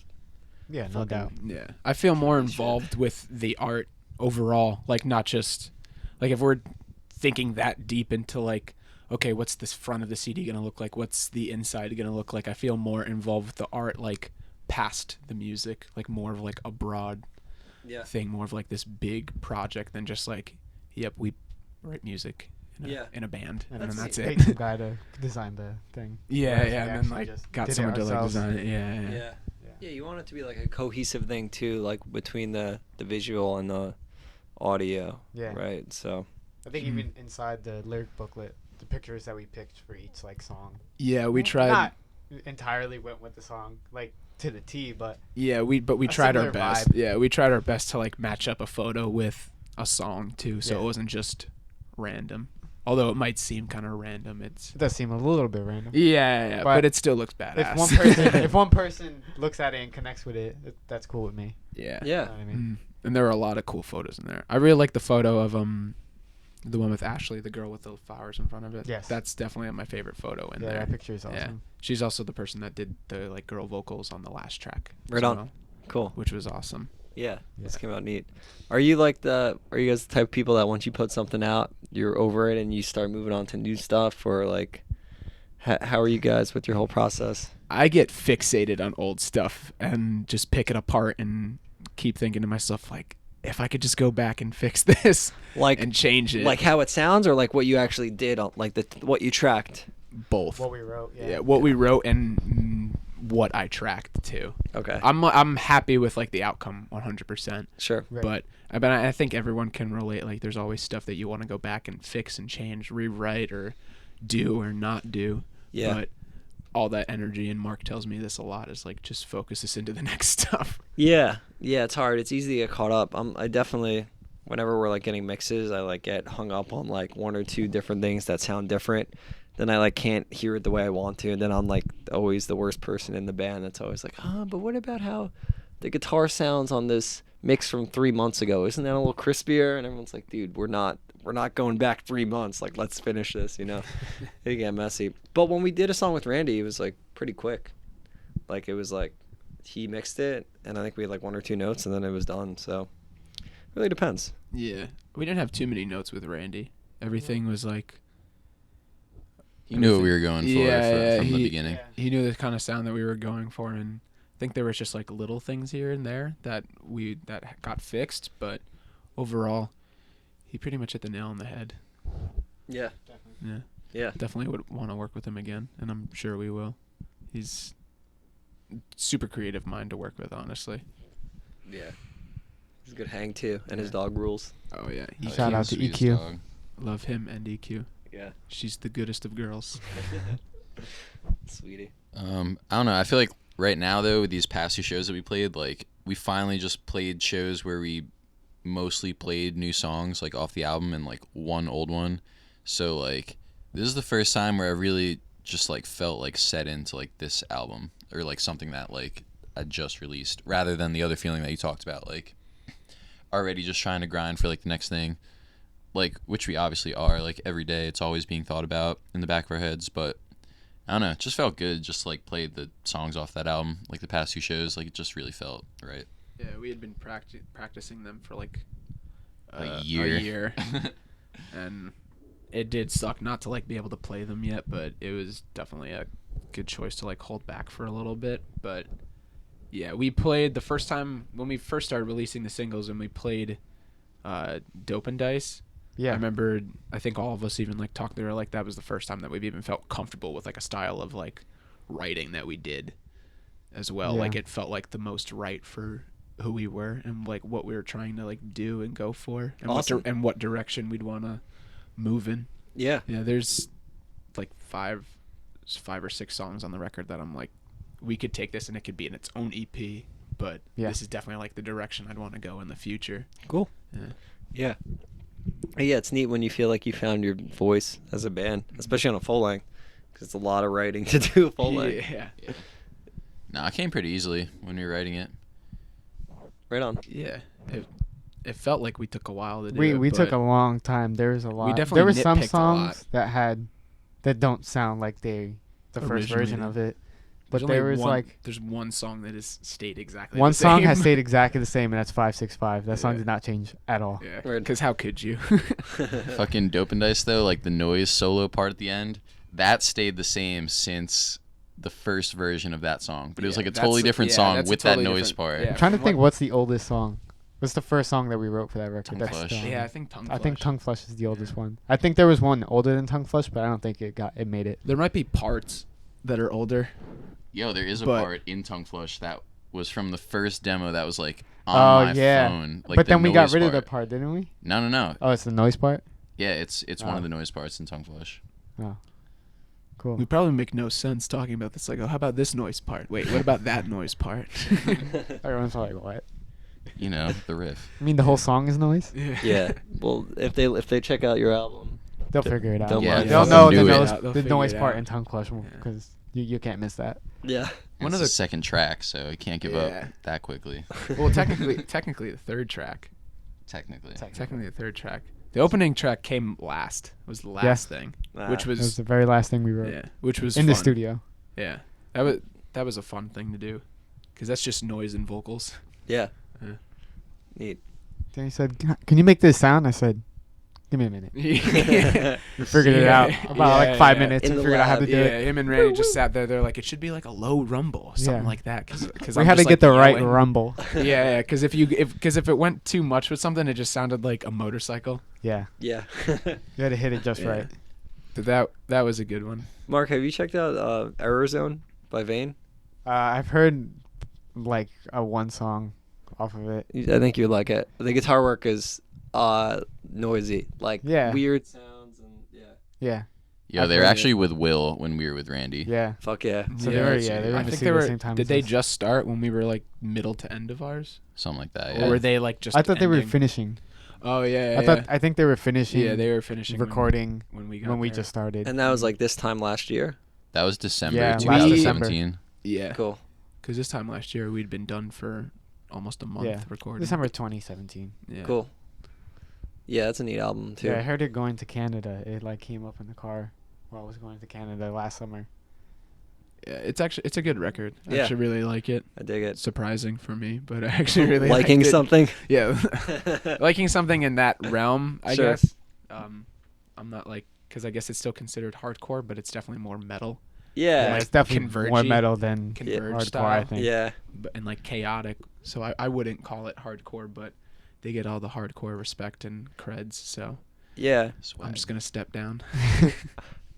S4: Yeah, no
S1: Fucking-
S4: doubt.
S3: Yeah, I feel more
S1: Holy shit.
S3: involved with the art overall, like not just like if we're thinking that deep into like, okay, what's this front of the CD gonna look like? What's the inside gonna look like? I feel more involved with the art, like past the music, like more of like a broad
S1: Yeah.
S3: thing, more of like this big project than just like, yep, we write music
S1: Yeah.
S3: in a band, and
S1: That's
S3: then that's
S4: Paid
S3: it.
S4: some guy to design the thing.
S3: Yeah,
S4: Whereas we
S3: and then
S4: actually
S3: like
S4: just
S3: got
S4: did it
S3: someone to like
S4: ourselves.
S3: design it. Yeah,
S1: Yeah.
S3: yeah.
S1: Yeah, you want it to be like a cohesive thing too, like between the visual and the audio.
S4: Yeah.
S1: Right. So.
S4: I think
S3: Mm.
S4: even inside the lyric booklet, the pictures that we picked for each like song.
S3: Yeah, we tried.
S4: Not entirely went with the song like to the T, but
S3: Yeah, we
S4: A
S3: tried our
S4: similar
S3: best.
S4: vibe.
S3: Yeah, we tried our best to like match up a photo with a song too, so
S4: Yeah.
S3: it wasn't just random. Although it might seem kind of random, it's
S4: it does seem a little bit random.
S3: yeah,
S4: But
S3: but it still looks badass.
S4: If one person, if one person looks at it and connects with it, that's cool with me.
S3: yeah,
S1: Yeah.
S4: You know what I mean?
S3: And there were a lot of cool photos in there. I really like the photo of the one with Ashley, the girl with the flowers in front of it.
S4: Yes.
S3: That's definitely my favorite photo in
S4: Yeah,
S3: there.
S4: that picture is
S3: Yeah.
S4: awesome.
S3: She's also the person that did the like girl vocals on the last track.
S1: Right
S3: as
S1: on.
S3: well,
S1: Cool.
S3: which was awesome.
S1: Yeah, this
S4: Yeah.
S1: came out neat. Are you guys the type of people that once you put something out, you're over it and you start moving on to new stuff, or like, how are you guys with your whole process?
S3: I get fixated on old stuff and just pick it apart and keep thinking to myself like, if I could just go back and fix this
S1: Like,
S3: and change it.
S1: like how it sounds, or like what you actually did on, like what you tracked.
S3: both.
S4: What we wrote,
S3: yeah, what we wrote and what I tracked too.
S1: Okay.
S3: I'm happy with like the outcome 100%.
S1: Sure.
S4: Right.
S3: But I think everyone can relate. Like, there's always stuff that you want to go back and fix and change, rewrite, or do or not do.
S1: Yeah.
S3: But all that energy, and Mark tells me this a lot, is like just focus us into the next stuff.
S1: Yeah. Yeah. It's hard. It's easy to get caught up. I definitely, whenever we're like getting mixes, I like get hung up on like one or two different things that sound different. Then I like can't hear it the way I want to, and then I'm like always the worst person in the band. That's always like, but what about how the guitar sounds on this mix from 3 months ago? Isn't that a little crispier? And everyone's like, dude, we're not going back 3 months. Like, let's finish this. It get messy. But when we did a song with Randy, it was like pretty quick. Like it was like he mixed it, and I think we had like one or two notes, and then it was done. So it really depends.
S3: Yeah. We didn't have too many notes with Randy. Everything was like,
S2: You knew what we were going for from the beginning.
S3: he knew the kind of sound that we were going for, and I think there was just like little things here and there that got fixed, but overall he pretty much hit the nail on the head.
S1: Yeah.
S3: Yeah.
S1: Yeah.
S3: Definitely would want to work with him again, and I'm sure we will. He's super creative mind to work with, honestly.
S1: Yeah. He's a good hang too, and his
S3: Yeah.
S1: dog rules.
S3: Oh yeah.
S4: Shout out to
S2: Sweetest
S4: EQ.
S2: dog.
S3: Love him and EQ.
S1: Yeah.
S3: She's the goodest of girls.
S1: Sweetie.
S2: I don't know. I feel like right now though, with these past 2 shows that we played, like we finally just played shows where we mostly played new songs like off the album and like one old one. So like this is the first time where I really just like felt like set into like this album or like something that like I just released, rather than the other feeling that you talked about, like already just trying to grind for like the next thing, like which we obviously are, like every day it's always being thought about in the back of our heads. But I don't know, it just felt good just like played the songs off that album like the past 2 shows. Like it just really felt right.
S3: Yeah, we had been practicing them for like
S2: A year.
S3: And it did suck not to like be able to play them yet, but it was definitely a good choice to like hold back for a little bit. But yeah, we played the first time when we first started releasing the singles, and we played Dope and Dice.
S4: Yeah.
S3: I remember, I think all of us even like talked there, like that was the first time that we've even felt comfortable with like a style of like writing that we did as well.
S4: Yeah.
S3: Like it felt like the most right for who we were and like what we were trying to like do and go for, and
S1: Awesome.
S3: what direction we'd want to move in.
S1: Yeah.
S3: Yeah, there's like five or six songs on the record that I'm like, we could take this and it could be in its own EP, but
S4: Yeah.
S3: this is definitely like the direction I'd want to go in the future.
S1: Cool.
S3: Yeah.
S1: Yeah. Yeah, it's neat when you feel like you found your voice as a band, especially on a full length, because it's a lot of writing to do a full length.
S3: Yeah.
S2: No, it came pretty easily when we were writing it.
S1: Right on.
S3: Yeah. It felt like we took a while to do it.
S4: We took
S3: but
S4: a long time. There was a lot.
S3: definitely
S4: There were some
S3: nitpicked a lot.
S4: songs that don't sound like the first
S3: Originally
S4: version
S3: did.
S4: of it.
S3: there's
S4: But there
S3: only
S4: was
S3: one,
S4: like
S3: there's one song that is stayed exactly
S4: one
S3: the
S4: song
S3: same.
S4: has stayed exactly the same, and that's 565. That song
S3: Yeah.
S4: did not change at all.
S3: Yeah.
S1: Weird.
S3: Because how could you?
S2: Fucking Dope and Dice though, like the noise solo part at the end, that stayed the same since the first version of that song. But it was
S3: Yeah,
S2: like a
S3: that's
S2: totally different
S3: yeah,
S2: song
S3: that's a
S2: with
S3: totally
S2: that noise
S3: different-
S2: part.
S3: yeah,
S4: I'm trying to
S3: from
S4: think
S3: what-
S4: what's the oldest song. What's the first song that we wrote for that record?
S2: Tongue
S4: That's
S2: Flush.
S3: Yeah, I think Tongue
S4: I think
S3: Flush.
S4: Tongue Flush is the oldest one. I think there was one older than Tongue Flush, but I don't think it made it.
S3: There might be parts that are older.
S2: Yo, there is a
S3: But-
S2: part in Tongue Flush that was from the first demo that was like on
S4: Oh,
S2: my
S4: yeah.
S2: phone. Like
S4: But
S2: the
S4: then we got
S2: noise
S4: rid of
S2: part.
S4: the part, didn't we?
S2: No.
S4: Oh, it's the noise part.
S2: Yeah, it's one
S4: Oh.
S2: of the noise parts in Tongue Flush.
S4: Oh, cool.
S3: We probably make no sense talking about this. Like, oh, how about this noise part? Wait, what about that noise part?
S4: Everyone's probably like, what?
S2: You know, the riff.
S4: I mean, the whole song is noise.
S1: Yeah. Well, if they check out your album,
S4: They'll figure it out.
S1: Don't
S2: Yeah,
S1: mind.
S4: They'll
S2: fucking
S4: know
S2: do
S4: the
S2: it.
S4: noise,
S3: They'll
S4: the
S3: figure
S4: noise
S3: it
S4: part
S3: out.
S4: in Tongue Flush
S3: Yeah.
S4: because you can't miss that.
S1: yeah.
S2: One
S3: One
S2: of
S3: of
S2: the
S3: the-
S2: second track, so you can't give
S3: Yeah.
S2: up that quickly.
S3: Well, technically the third track.
S2: Technically.
S3: Technically the third track. The opening track came last. Was the last thing, which
S4: That was
S3: was
S4: the very last thing we wrote
S3: which was
S4: in the
S3: fun.
S4: studio.
S3: Yeah, that was a fun thing to do, because that's just noise and vocals.
S1: Yeah.
S3: Yeah.
S1: Neat.
S4: Then he said, "Can you make this sound?" I said, "Give me a minute."
S3: Yeah.
S4: We figured it out about like 5 minutes.
S1: In
S4: We
S1: the
S4: figured out how to
S1: lab,
S4: do
S3: Yeah,
S4: it.
S3: him and Randy just sat there. They're like, it should be like a low rumble, something
S4: Yeah.
S3: like that. Because
S4: We had to get the right rumble.
S3: Yeah, because if it went too much with something, it just sounded like a motorcycle.
S4: Yeah,
S1: Yeah.
S4: you had to hit it just
S3: Yeah.
S4: right.
S3: But that was a good one.
S1: Mark, have you checked out Error Zone by Vane?
S4: I've heard like one song off of it.
S1: I think you'd like it. The guitar work is noisy, like
S4: Yeah.
S1: weird sounds, and
S4: Yeah,
S2: Yo,
S4: I've
S2: they were
S4: heard
S2: actually with Will when we were with Randy.
S4: yeah.
S1: fuck yeah.
S4: So they were
S2: that's
S4: they were
S3: I
S4: in the
S3: think
S4: studio at the same time.
S3: Did
S4: as
S3: they
S4: us.
S3: just start when we were like middle to end of ours,
S2: Something like that,
S3: or
S2: yeah.
S3: were they like just?
S4: I thought they were
S3: ending?
S4: finishing.
S3: Oh yeah.
S4: I think they were finishing.
S3: Yeah, they were finishing
S4: recording
S3: when we got
S4: when we
S3: there.
S4: just started.
S1: And that was like this time last year.
S2: That was December
S4: Yeah, last
S2: 2017.
S3: Yeah.
S1: Cool.
S3: Because this time last year we'd been done for almost a month
S4: Yeah.
S3: recording.
S4: December 2017.
S3: Yeah.
S1: Cool. Yeah, that's a neat album too.
S4: Yeah, I heard it going to Canada. It like came up in the car while I was going to Canada last summer.
S3: Yeah, it's a good record. I
S1: Yeah.
S3: actually really like it.
S1: I dig it.
S3: It's surprising for me, but I actually really
S1: Liking
S3: liked it.
S1: something.
S3: Yeah. Liking something in that realm, I
S1: Sure.
S3: guess. I'm not like, because I guess it's still considered hardcore, but it's definitely more metal.
S1: Yeah.
S3: Like
S4: it's definitely more
S3: convergy-
S4: metal than
S3: Converge
S4: hardcore,
S3: style.
S4: I think.
S1: Yeah.
S3: And like chaotic. So I wouldn't call it hardcore, but they get all the hardcore respect and creds. So
S1: Yeah.
S3: I'm just gonna step down.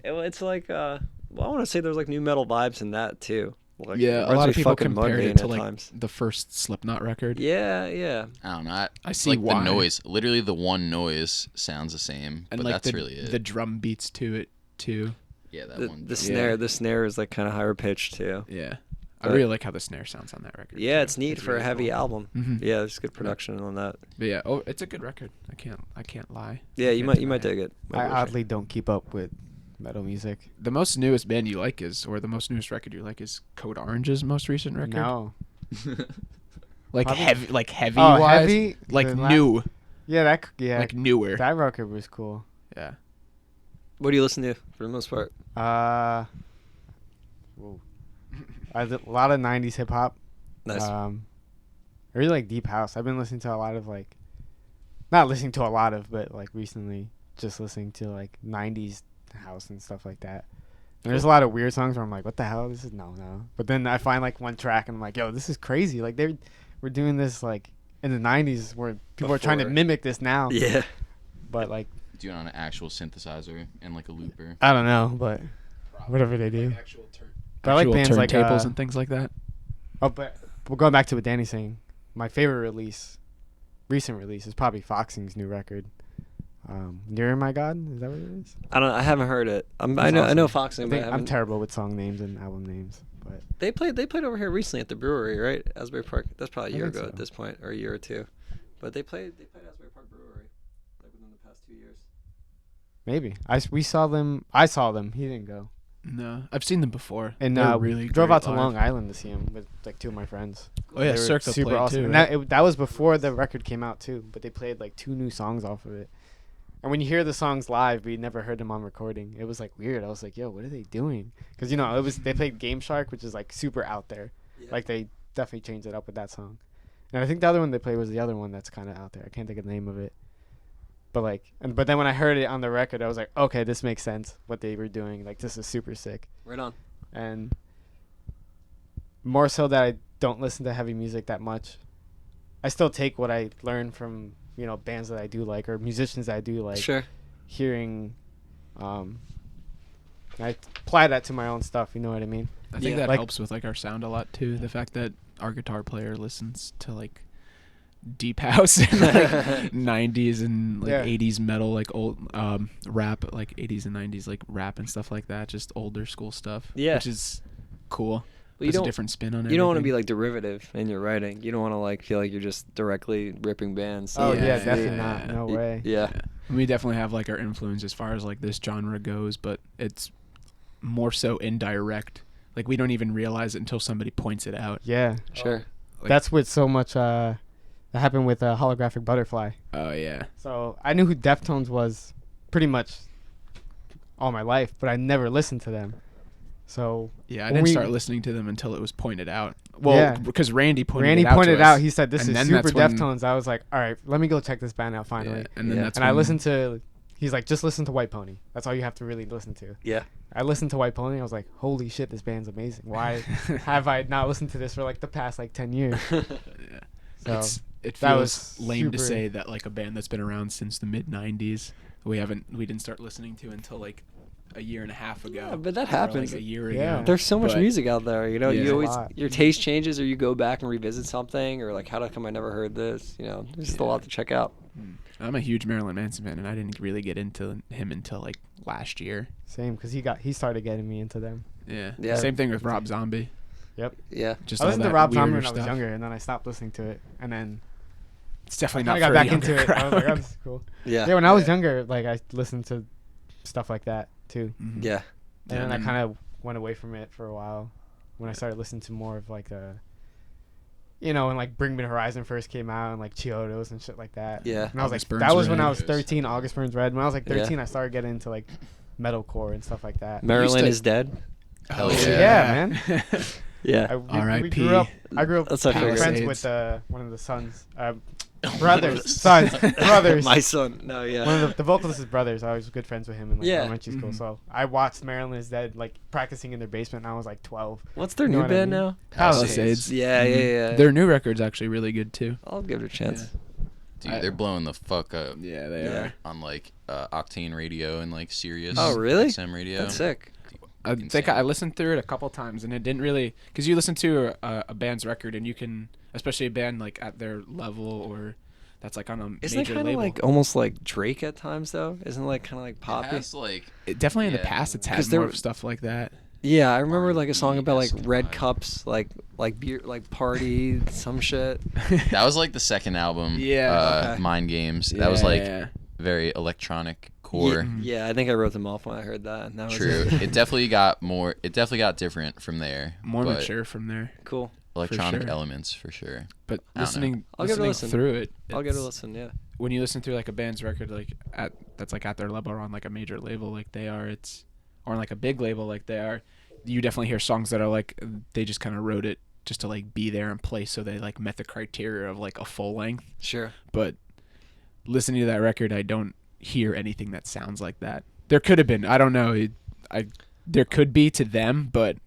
S1: It's like well, I want to say there's like new metal vibes in that too. Like,
S3: Yeah,
S1: it
S3: a
S1: runs
S3: lot
S1: me
S3: of people
S1: fucking
S3: compared
S1: mundane
S3: it to
S1: at
S3: like
S1: times.
S3: the first Slipknot record.
S1: Yeah, yeah.
S2: I don't know.
S3: I see
S2: like
S3: why.
S2: the noise. Literally, the one noise sounds the same,
S3: And
S2: but
S3: like
S2: that's
S3: the
S2: really it.
S3: the drum beats to it too.
S2: yeah, that
S1: The,
S2: one.
S1: the
S2: drum.
S1: snare, the snare is like kind of higher pitched too.
S3: Yeah, I
S1: But-
S3: really like how the snare sounds on that record.
S1: Yeah,
S3: too.
S1: it's neat for a
S3: really
S1: heavy
S3: cool.
S1: album.
S3: Mhm.
S1: Yeah, there's good production on that.
S3: But yeah, it's a good record. I can't lie.
S1: Yeah, you might dig it.
S4: I oddly don't keep up with metal music.
S3: The most newest band you like or the most newest record you like is Code Orange's most recent record.
S4: No.
S3: Like
S4: Probably-
S3: heavy
S4: Oh,
S3: wise,
S4: heavy?
S3: like
S4: The la-
S3: new,
S4: Yeah, yeah.
S3: like newer.
S4: that record was cool.
S3: Yeah.
S1: What do you listen to for the most part?
S4: Whoa. A lot of 90s hip hop.
S1: Nice.
S4: I really like deep house. I've been listening to a lot of like, not listening to a lot of, but like recently just listening to like 90s house and stuff like that. And there's a lot of weird songs where I'm like, what the hell? This is no. But then I find like one track and I'm like, yo, this is crazy. Like we're doing this like in the 90s where people are trying to
S1: Before.
S4: mimic this now.
S1: Yeah.
S4: But like,
S2: Do it on an actual synthesizer and like a looper.
S4: I don't know, but whatever they do.
S3: Actual
S4: But I like bands like
S3: turntables and things like that.
S4: Oh, but we're going back to what Danny's saying. My favorite recent release, is probably Foxing's new record. Near My God, is that what it is?
S1: I haven't heard it. I
S4: That's
S1: know
S4: awesome.
S1: Foxing, but I
S4: I'm
S1: haven't.
S4: terrible with song names and album names, but
S1: They played over here recently at the brewery, right? Asbury Park. That's probably a
S4: I
S1: year
S4: think
S1: ago
S4: so.
S1: at this point, or a year or two. But they played Asbury Park Brewery like within the past 2 years.
S4: maybe we saw them. I saw them. He didn't go.
S3: No, I've seen them before.
S4: And
S3: They're really
S4: drove
S3: great
S4: out to
S3: live.
S4: Long Island to see him with like 2 of my friends.
S3: Oh yeah,
S4: They were
S3: Circa
S4: super
S3: played
S4: awesome.
S3: too.
S4: And
S3: Right?
S4: that was before the record came out too. But they played like 2 new songs off of it. And when you hear the songs live, we never heard them on recording. It was like weird. I was like, yo, what are they doing? Because they played Game Shark, which is like super out there.
S1: Yeah.
S4: Like they definitely changed it up with that song. And I think the other one they played was the other one that's kind of out there. I can't think of the name of it. But but then when I heard it on the record, I was like, okay, this makes sense what they were doing. Like this is super sick.
S1: Right on.
S4: And more so that I don't listen to heavy music that much. I still take what I learn from bands that I do like or musicians that I do like.
S1: Sure.
S4: Hearing, I apply that to my own stuff. You know what I mean?
S3: I think
S1: Yeah.
S3: that
S4: Like-
S3: helps with like our sound a lot too. The fact that our guitar player listens to like deep house and like 90s and like
S4: Yeah.
S3: 80s metal, like old rap, like 80s and 90s like rap and stuff like that, just older school stuff.
S1: Yeah.
S3: Which is cool.
S1: But you
S3: Puts a
S1: don't
S3: different spin on it.
S1: you don't want to be like derivative in your writing. You don't want to like feel like you're just directly ripping bands.
S4: Oh
S3: Yeah,
S4: yeah,
S3: yeah,
S4: definitely
S3: yeah.
S4: not. No way.
S1: Yeah.
S3: We definitely have like our influence as far as like this genre goes, but it's more so indirect. Like we don't even realize it until somebody points it out.
S4: Yeah,
S1: Sure.
S3: Like-
S4: that's with so much. That happened with Holographic Butterfly.
S3: Oh yeah.
S4: So I knew who Deftones was pretty much all my life, but I never listened to them. So
S3: Yeah, I
S4: When
S3: didn't
S4: we-
S3: start listening to them until it was pointed out. Well,
S4: Yeah.
S3: because Randy pointed
S4: Randy
S3: it out.
S4: pointed
S3: to
S4: out.
S3: us.
S4: He said, "This
S3: And
S4: is
S3: then
S4: super
S3: that's when-
S4: Deftones." I was like, "All right, let me go check this band out finally."
S3: Yeah, and then
S1: Yeah.
S3: that's
S4: And I
S3: when-
S4: listened to. He's like, "Just listen to White Pony. That's all you have to really listen to."
S1: Yeah.
S4: I listened to White Pony. I was like, "Holy shit, this band's amazing! Why have I not listened to this for like the past like 10 years?"
S3: Yeah.
S4: So
S3: It
S4: that
S3: feels
S4: was
S3: lame to
S4: super-
S3: say that like a band that's been around since the mid '90s we didn't start listening to until like a year and a half ago.
S1: Yeah, but that
S3: or,
S1: happens.
S3: Like a year
S4: Yeah.
S3: ago.
S1: There's so much
S3: But-
S1: music out there,
S3: Yeah.
S1: you
S3: There's a
S1: always
S4: lot.
S1: your taste changes or you go back and revisit something or like how come I never heard this, there's just a
S3: Yeah.
S1: lot to check out.
S3: I'm a huge Marilyn Manson fan, and I didn't really get into him until like last year.
S4: same, because he started getting me into them.
S3: Yeah.
S1: Yeah.
S3: Same thing with Rob Zombie.
S1: Yeah.
S3: Just
S4: I
S3: all
S4: listened to
S3: that
S4: Rob Zombie
S3: weirder
S4: when I was
S3: stuff.
S4: younger, and then I stopped listening to it, and then
S3: It's
S4: I
S3: definitely
S4: kind
S3: not
S4: of got
S3: for a
S4: back into
S3: younger
S4: it. I was like,
S3: crowd.
S4: "Oh, this is cool."
S1: Yeah.
S4: Yeah, when I was younger, like I listened to stuff like that too,
S3: Mhm.
S1: Yeah.
S4: and then I
S3: and
S4: kind of went away from it for a while when I started listening to more of like when like Bring Me the Horizon first came out and like Chiodos and shit like that.
S1: Yeah.
S4: And I was
S3: August
S4: like,
S3: Burns
S4: that was when
S3: Red.
S4: I was 13. August Burns Red. When I was like
S1: Yeah.
S4: 13, I started getting into like metalcore and stuff like that.
S1: Marilyn
S3: to-
S1: is dead.
S2: Hell
S3: Oh,
S2: yeah.
S3: yeah.
S1: Yeah.
S4: We
S3: R.I.P.
S4: grew up. I grew up
S1: That's what I figured.
S4: friends
S3: Palisades.
S4: with one of the sons, brothers, sons, brothers.
S1: My son. No, yeah.
S4: One of the vocalist's brothers. I was good friends with him in like
S1: Yeah.
S4: elementary school.
S3: Mhm.
S4: So I watched Marilyn is Dead like practicing in their basement. And I was like 12.
S1: What's their
S4: You know
S1: new
S4: what I
S1: band
S4: mean?
S1: now?
S3: Palisades.
S1: Yeah, yeah,
S3: Mhm.
S1: yeah.
S3: Their new record's actually really good too.
S1: I'll give it a chance.
S2: Dude, they're blowing the fuck up
S3: Yeah, they
S1: Yeah.
S3: are.
S2: on like Octane Radio and like Sirius.
S1: Oh, really?
S2: XM Radio.
S1: That's sick.
S3: I think I listened through it a couple times, and it didn't really, because you listen to a band's record, and you can, especially a band like at their level or that's like on a
S1: Isn't it
S3: major
S1: kind of
S3: label.
S1: like almost like Drake at times though? Isn't it like kind of like
S2: It
S1: poppy?
S2: has, like,
S3: Definitely in the
S2: Yeah.
S3: past, it's
S1: 'Cause
S3: had
S1: there
S3: more
S1: were-
S3: of stuff like that.
S1: Yeah, I remember like a song about like
S2: R&B-esque
S1: red
S2: vibe.
S1: cups, like beer, like party, some shit.
S2: that was like the second album.
S3: Yeah.
S1: Okay.
S2: Mind Games. That was like
S3: Yeah.
S2: very electronic core.
S3: Mhm.
S1: Yeah, I think I wrote them off when I heard that. And that was
S2: True.
S1: it.
S2: It definitely got more. It definitely got different from there.
S3: more
S2: but
S3: mature from there.
S1: Cool.
S2: Electronic
S3: sure.
S2: elements for sure.
S3: But
S2: I don't know.
S3: listening,
S1: I'll give it a
S3: listening
S1: listen.
S3: through it,
S1: I'll give it a
S3: it's-
S1: listen. Yeah.
S3: when you listen through like a band's record, like that's like at their level or on like a major label like they are, or on like a big label like they are, you definitely hear songs that are like they just kind of wrote it just to like be there and play, so they like met the criteria of like a full length.
S1: Sure.
S3: But listening to that record, I don't hear anything that sounds like that. There could have been, I don't know, there could be to them, but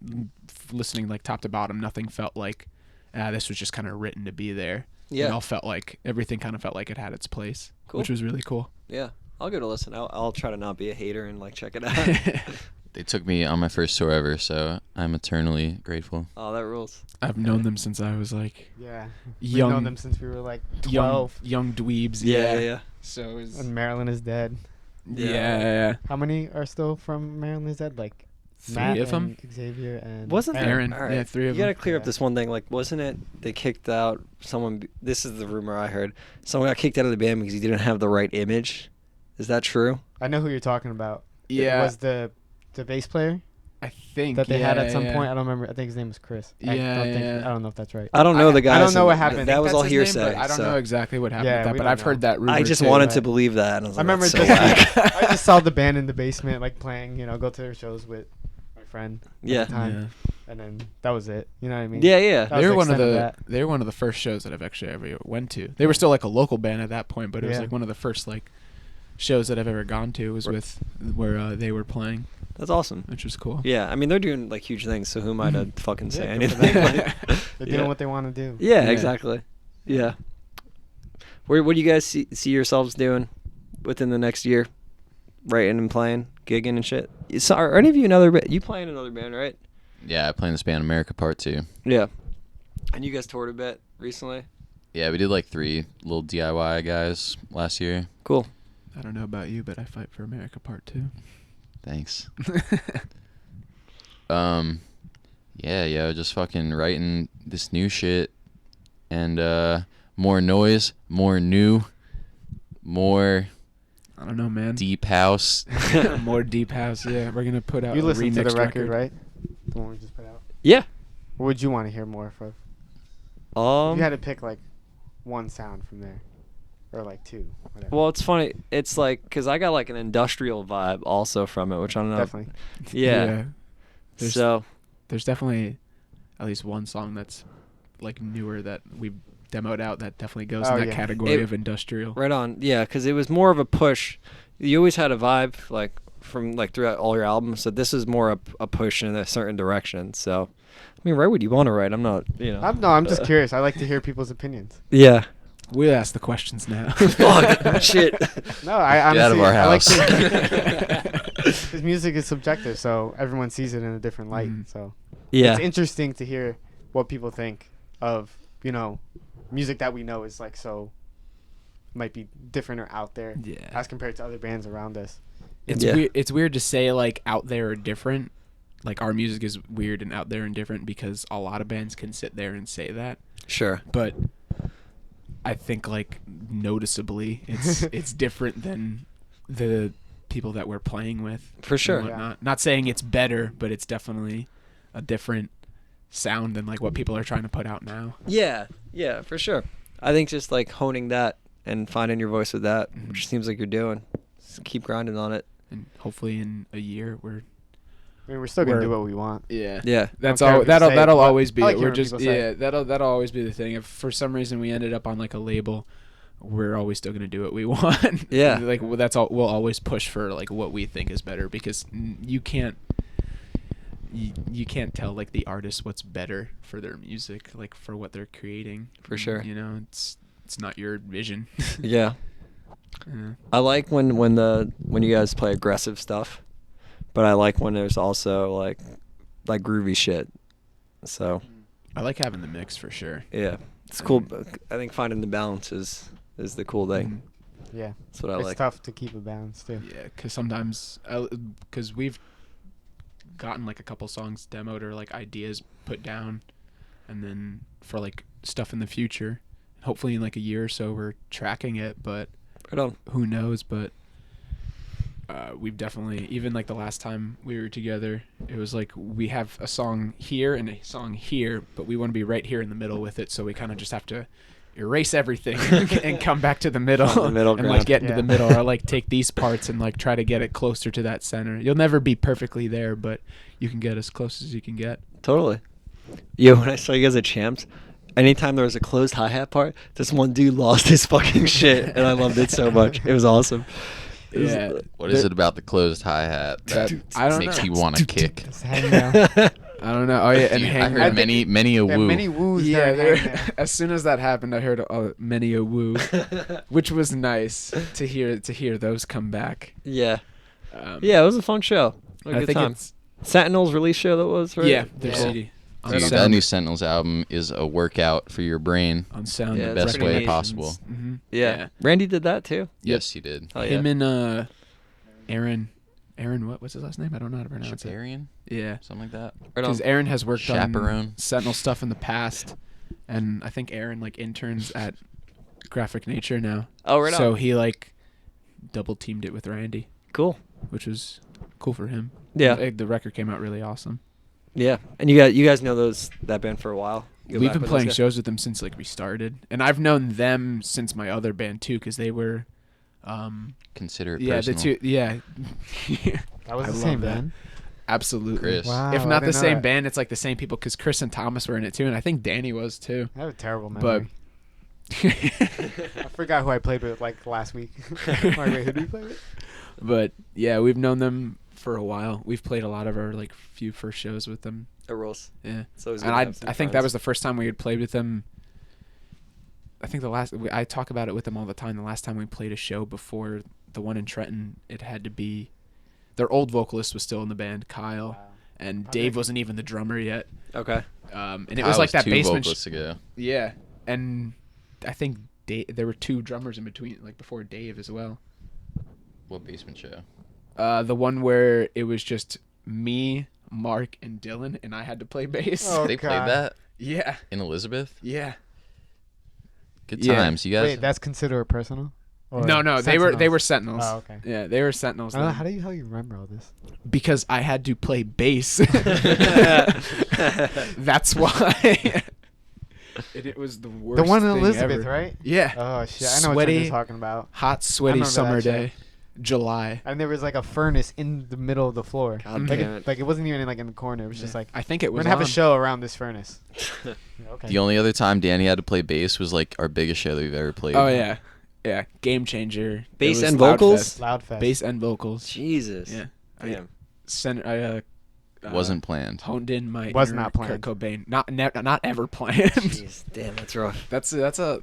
S3: listening like top to bottom, nothing felt like this was just kind of written to be there.
S1: Yeah.
S3: It all felt like, everything kind of felt like it had its place,
S1: Cool.
S3: which was really cool.
S1: Yeah. I'll give it a listen. I'll try to not be a hater and like check it out.
S2: They took me on my first tour ever, so I'm eternally grateful.
S1: Oh, that rules.
S3: I've known them since I was like
S4: Yeah. We've
S3: young,
S4: known them since we were like 12.
S3: young dweebs.
S1: Yeah.
S3: So it was,
S4: And Marilyn is dead.
S3: yeah.
S4: How many are still from Marilyn is dead? Like
S3: 3
S4: Matt
S3: of them.
S4: and Xavier and
S1: Wasn't there?
S3: Aaron.
S1: All right.
S3: Yeah, 3 of
S1: You gotta
S3: them.
S1: clear up
S4: Yeah.
S1: this one thing. Like, wasn't it they kicked out someone? This is the rumor I heard. Someone got kicked out of the band because he didn't have the right image. Is that true?
S4: I know who you're talking about.
S3: Yeah.
S4: It was the bass player
S3: I think
S4: that they had at some
S3: yeah.
S4: point. I don't remember. I think his name was Chris.
S3: Yeah,
S4: I don't know if that's right.
S1: I don't know the guy.
S4: I don't know what happened.
S1: That
S4: I
S1: was
S3: That's
S1: all
S3: his name,
S1: hearsay.
S3: but I don't
S1: so
S3: know exactly what happened
S4: Yeah,
S3: with that,
S4: we
S3: but
S4: don't
S3: I've heard
S4: know.
S3: that rumor
S1: I just
S3: too.
S1: wanted
S4: but-
S1: to believe that. And I was
S4: I
S1: like,
S4: remember
S1: that's so
S4: just
S1: whack.
S4: I just saw the band in the basement like playing, go to their shows with my friend at
S1: Yeah.
S4: the time, and then that was it. You know what I mean?
S1: Yeah.
S4: That was
S3: They were
S4: the
S3: one of
S4: extent of
S3: the
S4: that.
S3: they were one of the first shows that I've actually ever went to. They were still like a local band at that point, but it was
S4: Yeah.
S3: like one of the first like shows that I've ever gone to was with where they were playing,
S1: That's awesome.
S3: which was cool.
S1: Yeah, I mean they're doing like huge things, so who am I to fucking say
S4: Yeah, good for
S1: anything?
S4: them.
S1: Like,
S4: They're doing
S1: yeah.
S4: what they want to do.
S1: Yeah,
S3: Yeah.
S1: exactly. Yeah. What do you guys see yourselves doing within the next year? Writing and playing, gigging and shit. So are any of you you playing another band, right?
S2: Yeah, I play in this band America Part 2.
S1: Yeah. And you guys toured a bit recently?
S2: Yeah, we did like 3 little DIY guys last year.
S1: Cool.
S3: I don't know about you, but I Fight for America Part 2.
S2: Thanks. Yeah, just fucking writing this new shit and more noise, more new, more
S3: I don't know, man.
S2: deep house.
S3: More deep house. Yeah, we're gonna put out
S4: You
S3: a
S4: listened to the
S3: remixed
S4: record, right? The one we just put out.
S1: Yeah.
S4: What would you want to hear more from? You had to pick like one sound from there, or like 2. Whatever.
S1: Well, it's funny. It's like because I got like an industrial vibe also from it, which I don't know.
S4: Definitely.
S1: Yeah.
S3: There's-
S1: So
S3: There's definitely at least one song that's like newer that we've demoed out that definitely goes
S4: Oh,
S3: in that
S4: yeah.
S3: category
S1: It-
S3: of industrial.
S1: right on. Yeah, because it was more of a push. You always had a vibe like from like throughout all your albums. So this is more a push in a certain direction. So I mean, write what you want to write. I'm not,
S4: I'm just curious. I like to hear people's opinions.
S1: Yeah.
S3: We'll ask the questions now.
S1: Fuck. Shit.
S4: No, I honestly
S2: Get out of our
S4: I like
S2: house.
S4: because music is subjective, so everyone sees it in a different light.
S3: Mhm.
S4: So
S1: Yeah.
S4: it's interesting to hear what people think of music that we know is like so might be different or out there
S3: Yeah.
S4: as compared to other bands around us.
S3: It's
S1: Yeah.
S3: weird. It's weird to say like out there or different. Like our music is weird and out there and different because a lot of bands can sit there and say that.
S1: Sure.
S3: But I think like noticeably it's different than the people that we're playing with.
S1: For sure.
S3: And whatnot. Not saying it's better, but it's definitely a different sound than like what people are trying to put out now.
S1: Yeah. Yeah, for sure. I think just like honing that and finding your voice with that,
S3: Mhm.
S1: which seems like you're doing. Just keep grinding on it.
S3: And hopefully in a year we're
S4: I mean, we're still gonna
S3: We're-
S4: do what we want.
S3: yeah.
S1: Yeah.
S3: That's
S4: care
S3: all.
S4: what people
S3: That'll
S4: say,
S3: that'll
S4: but
S3: always be
S4: I like
S3: it. We're
S4: hearing
S3: just
S4: people say
S3: that'll always be the thing. If for some reason we ended up on like a label, we're always still gonna do what we want.
S1: Yeah.
S3: Like that's all. We'll always push for like what we think is better because you can't. You can't tell like the artist what's better for their music, like for what they're creating.
S1: For sure.
S3: It's not your vision.
S1: Yeah.
S3: Yeah.
S1: I like when you guys play aggressive stuff, but I like when there's also like groovy shit. So
S3: I like having the mix for sure.
S1: yeah, it's cool. I think finding the balance is the cool thing.
S4: Yeah,
S1: That's what I
S4: it's
S1: like.
S4: tough to keep a balance too.
S3: Yeah, because sometimes, because we've gotten like a couple songs demoed or like ideas put down, and then for like stuff in the future, hopefully in like a year or so we're tracking it, but
S1: Right on.
S3: who knows? But we've definitely, even like the last time we were together, it was like we have a song here and a song here, but we want to be right here in the middle with it, so we kind of just have to erase everything and come back to the middle,
S1: Find the middle
S3: and
S1: ground.
S3: like get into
S4: Yeah.
S3: the middle, or like take these parts and like try to get it closer to that center. You'll never be perfectly there, but you can get as close as you can get.
S1: Totally. Yo, when I saw you guys at Champs, anytime there was a closed hi-hat part, this one dude lost his fucking shit, and I loved it so much. It was awesome. It was-
S3: Yeah.
S2: What is it about the closed hi-hat that
S3: I don't
S2: makes
S3: know.
S2: you want to kick?
S4: Just hang out.
S3: I don't know. Oh yeah, and
S2: Dude, I
S3: hang.
S2: heard many a
S4: Yeah,
S2: woo.
S4: many woos.
S3: Yeah,
S4: there.
S3: as soon as that happened, I heard many a woo, which was nice to hear those come back.
S1: yeah.
S3: Um,
S1: Yeah, it was a fun show. A
S3: I
S1: good
S3: think
S1: time.
S3: it's
S1: Sentinel's release show that was, right?
S3: yeah, their
S4: Yeah.
S3: CD on
S2: Dude, that
S3: sound.
S2: new Sentinels album is a workout for your brain.
S3: On sound,
S1: Yeah,
S2: The best way
S1: amazing.
S2: possible.
S3: Mm-hmm.
S1: Yeah. Randy did that too.
S2: Yes, he did.
S1: Oh, yeah.
S3: Him and Aaron, what's his last name? I don't know how to pronounce it.
S2: Shaparian?
S3: Yeah,
S2: Something like that.
S1: Right on.
S3: because Aaron has worked
S2: Chaperone.
S3: on Sentinel stuff in the past, and I think Aaron like interns at Graphic Nature now.
S1: Oh, right
S3: So
S1: on.
S3: he like double teamed it with Randy,
S1: Cool.
S3: which was cool for him.
S1: Yeah.
S3: The record came out really awesome.
S1: Yeah. And you guys know that band for a while. You go
S3: We've
S1: back
S3: been
S1: with
S3: playing
S1: those guys?
S3: shows with them since like we started, and I've known them since my other band too, because they were,
S2: Consider it
S3: yeah,
S2: personal.
S3: the two, yeah,
S4: That was
S3: I
S4: the
S3: love
S4: same
S3: that.
S4: band.
S3: absolutely.
S2: Chris.
S4: Wow.
S3: If
S4: I
S3: not the
S4: didn't know
S3: same
S4: that.
S3: band, it's like the same people, because Chris and Thomas were in it too, and I think Danny was too.
S4: I have a terrible
S3: But
S4: memory. I forgot who I played with like last week. Like, wait, who did we play with?
S3: But yeah, we've known them for a while. We've played a lot of our like few first shows with them.
S1: It rolls.
S3: Yeah,
S1: It's always
S3: and
S1: good to have some
S3: I think that
S1: friends.
S3: was the first time we had played with them. I think I talk about it with them all the time. The last time we played a show before the one in Trenton, it had to be their old vocalist was still in the band, Kyle, and
S4: Okay.
S3: Dave wasn't even the drummer yet.
S1: Okay.
S3: And it
S2: Kyle
S3: was like that
S2: two
S3: basement.
S2: vocalists ago.
S3: Yeah, and I think there were two drummers in between, like before Dave as well.
S2: What basement show?
S3: The one where it was just me, Mark, and Dylan, and I had to play bass.
S4: Oh,
S2: They
S4: God.
S2: played that
S3: Yeah,
S2: in Elizabeth.
S3: yeah.
S2: Good
S3: Yeah.
S2: times, you guys.
S4: Wait, that's considered personal? Or
S3: No, they were Sentinels.
S4: Oh, okay.
S3: Yeah, they were Sentinels.
S4: I don't know,
S3: then.
S4: how do you remember all this?
S3: Because I had to play bass. That's why. It was the worst.
S4: The one in
S3: thing
S4: Elizabeth,
S3: ever.
S4: right?
S3: Yeah.
S4: Oh shit! I know what
S3: Sweaty.
S4: you're talking about.
S3: Hot, sweaty
S4: remember
S3: summer
S4: that show.
S3: day, July.
S4: And there was like a furnace in the middle of the floor.
S1: God
S3: Mhm.
S4: Like
S1: damn
S4: it,
S1: it.
S4: like it wasn't even like in the corner. It was just
S3: Yeah.
S4: like
S3: I think it
S4: we're
S3: was.
S4: gonna have a
S3: on.
S4: show around this furnace. Yeah, okay.
S2: The only other time Danny had to play bass was like our biggest show that we've ever played.
S3: Oh yeah, yeah. Game changer. It
S1: Bass
S3: was
S1: and
S3: Loud
S1: vocals?
S3: Fest.
S4: Loud fest.
S3: Bass and vocals.
S1: Jesus.
S3: Yeah.
S1: Damn.
S3: I
S2: Wasn't planned.
S3: honed in my
S4: Was
S3: inner
S4: not planned.
S3: Kurt Cobain. Not ever planned.
S1: Jeez. Damn, that's rough.
S3: That's a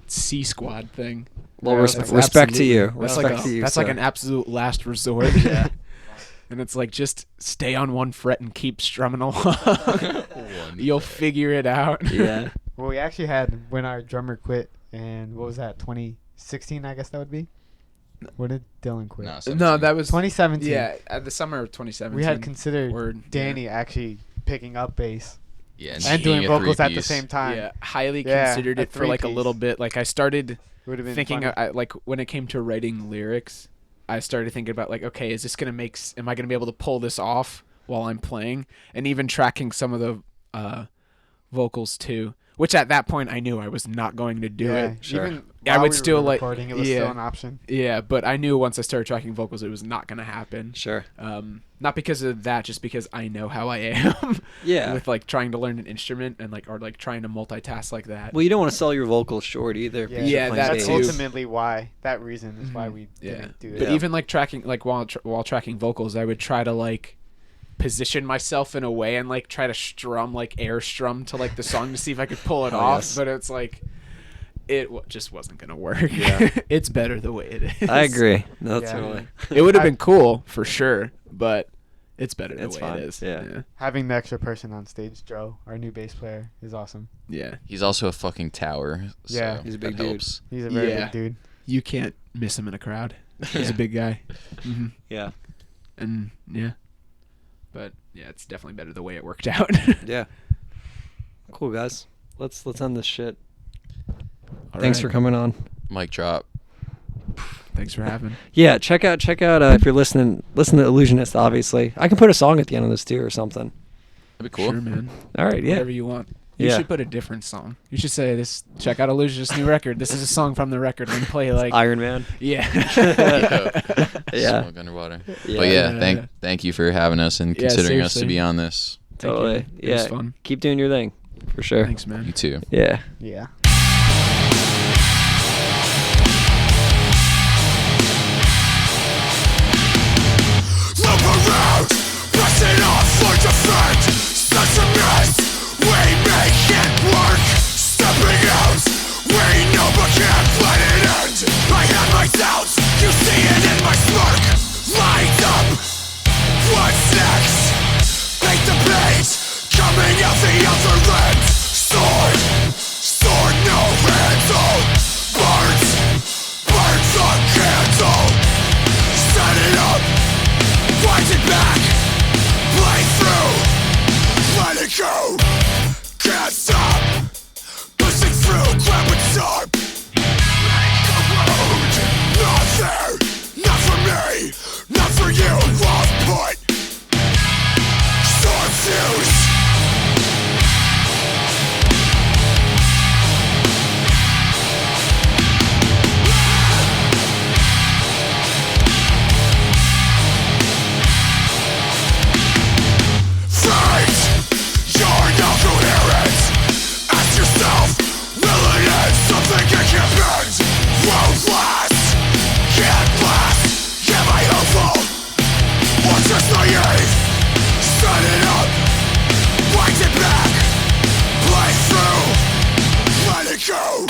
S3: C squad thing.
S1: Well,
S4: Yeah,
S1: respect
S4: that's
S1: to
S3: absolutely-
S1: you.
S3: That's
S1: Respect
S3: like
S1: to you.
S3: that's
S1: sir.
S3: like an absolute last resort.
S1: Yeah.
S3: And it's like just stay on one fret and keep strumming along. You'll figure it out.
S1: Yeah.
S4: Well, we actually had when our drummer quit, and what was that? 2016, I guess that would be. When did Dylan quit?
S2: No,
S3: No,
S2: 17.
S3: that was
S4: 2017.
S3: Yeah, at the summer of 2017.
S4: We had considered
S3: Or-
S4: Danny actually picking up bass
S2: Yeah,
S4: and doing
S2: being a
S4: vocals at the
S2: three-piece.
S4: same time.
S3: Yeah, highly
S4: Yeah,
S3: considered
S4: a
S3: it for like a
S4: three-piece.
S3: little bit. Like I started
S4: It would have been
S3: thinking,
S4: funny.
S3: like when it came to writing lyrics, I started thinking about like, okay, is this gonna make? Am I gonna be able to pull this off while I'm playing? And even tracking some of the vocals too. Which at that point I knew I was not going to do
S4: yeah,
S3: it.
S1: Sure.
S4: Even
S3: I
S4: while
S3: would
S4: we
S3: still,
S4: were
S3: like-
S4: recording, it was
S3: yeah.
S4: still an option.
S3: Yeah, but I knew once I started tracking vocals, it was not gonna happen.
S1: Sure.
S3: Not because of that, just because I know how I am
S1: Yeah.
S3: with like trying to learn an instrument and like or like trying to multitask like that.
S1: Well, you don't want to sell your vocals short either. because
S3: Yeah,
S1: you're playing
S3: that
S4: That's
S1: bass.
S3: too.
S4: ultimately why. That reason is why
S3: Mhm.
S4: we
S3: Yeah.
S4: didn't do
S3: But
S4: it.
S3: even like tracking, like while tracking vocals, I would try to like position myself in a way and like try to strum like air strum to like the song to see if I could pull it
S1: Hell
S3: off.
S1: yes.
S3: But it's like just wasn't gonna work.
S1: Yeah.
S3: It's better the way it is.
S1: I agree. No,
S4: Yeah.
S1: totally.
S3: It would have been cool for sure, but it's better the
S1: It's
S3: way
S1: fine.
S3: it is.
S1: Yeah.
S4: Having the extra person on stage, Joe, our new bass player, is awesome.
S3: Yeah.
S2: He's also a fucking tower. So
S4: Yeah.
S1: He's a big
S2: that
S1: dude.
S2: helps.
S4: He's a very
S3: Yeah.
S4: big dude.
S3: You can't miss him in a crowd. He's
S1: Yeah.
S3: a big guy. Hmm.
S1: Yeah.
S3: And yeah. But yeah, it's definitely better the way it worked out.
S1: Yeah. Cool, guys. Let's end this shit.
S3: All
S1: Thanks
S3: right.
S1: for coming on.
S2: Mic drop.
S3: Thanks for having.
S1: Yeah, check out if you're listening. Listen to Illusionist. Obviously, I can put a song at the end of this too, or something.
S2: That'd be cool.
S3: Sure, man.
S1: All right. Yeah.
S3: Whatever you want. You
S1: Yeah.
S3: should put a different song. You should say this. Check out Illusionist's new record. This is a song from the record. And play like
S1: Iron Man.
S3: yeah.
S1: Yeah.
S2: Smoke underwater.
S1: Yeah.
S2: But yeah,
S3: Yeah.
S2: thank you for having us and
S3: Yeah,
S2: considering us to
S3: seriously.
S2: be on this.
S3: Thank
S1: Totally.
S3: you. It was
S1: Yeah.
S3: fun.
S1: Keep doing your thing, for sure.
S3: Thanks, man.
S2: You too.
S1: Yeah.
S4: Yeah.
S5: Look around, pressing off like a friend. Such a mess, we make it work. Stepping out, we know but can't let it end. I have my doubts, you see it in my smirk. Light up, what's next? Hate the page, coming out the other end. Sword no handle. Burns a candle. Set it up, wind it back, play through, let it go. Can't stop, pushing through, grab what's up. Road, not there, not for me, not for you. Off put, sword fuse. You're not coherent. Ask yourself, will it end? Something it can't bend. Won't last, can't last. Am I hopeful? Or just naive? Set it up, wind it back, play through, let it go.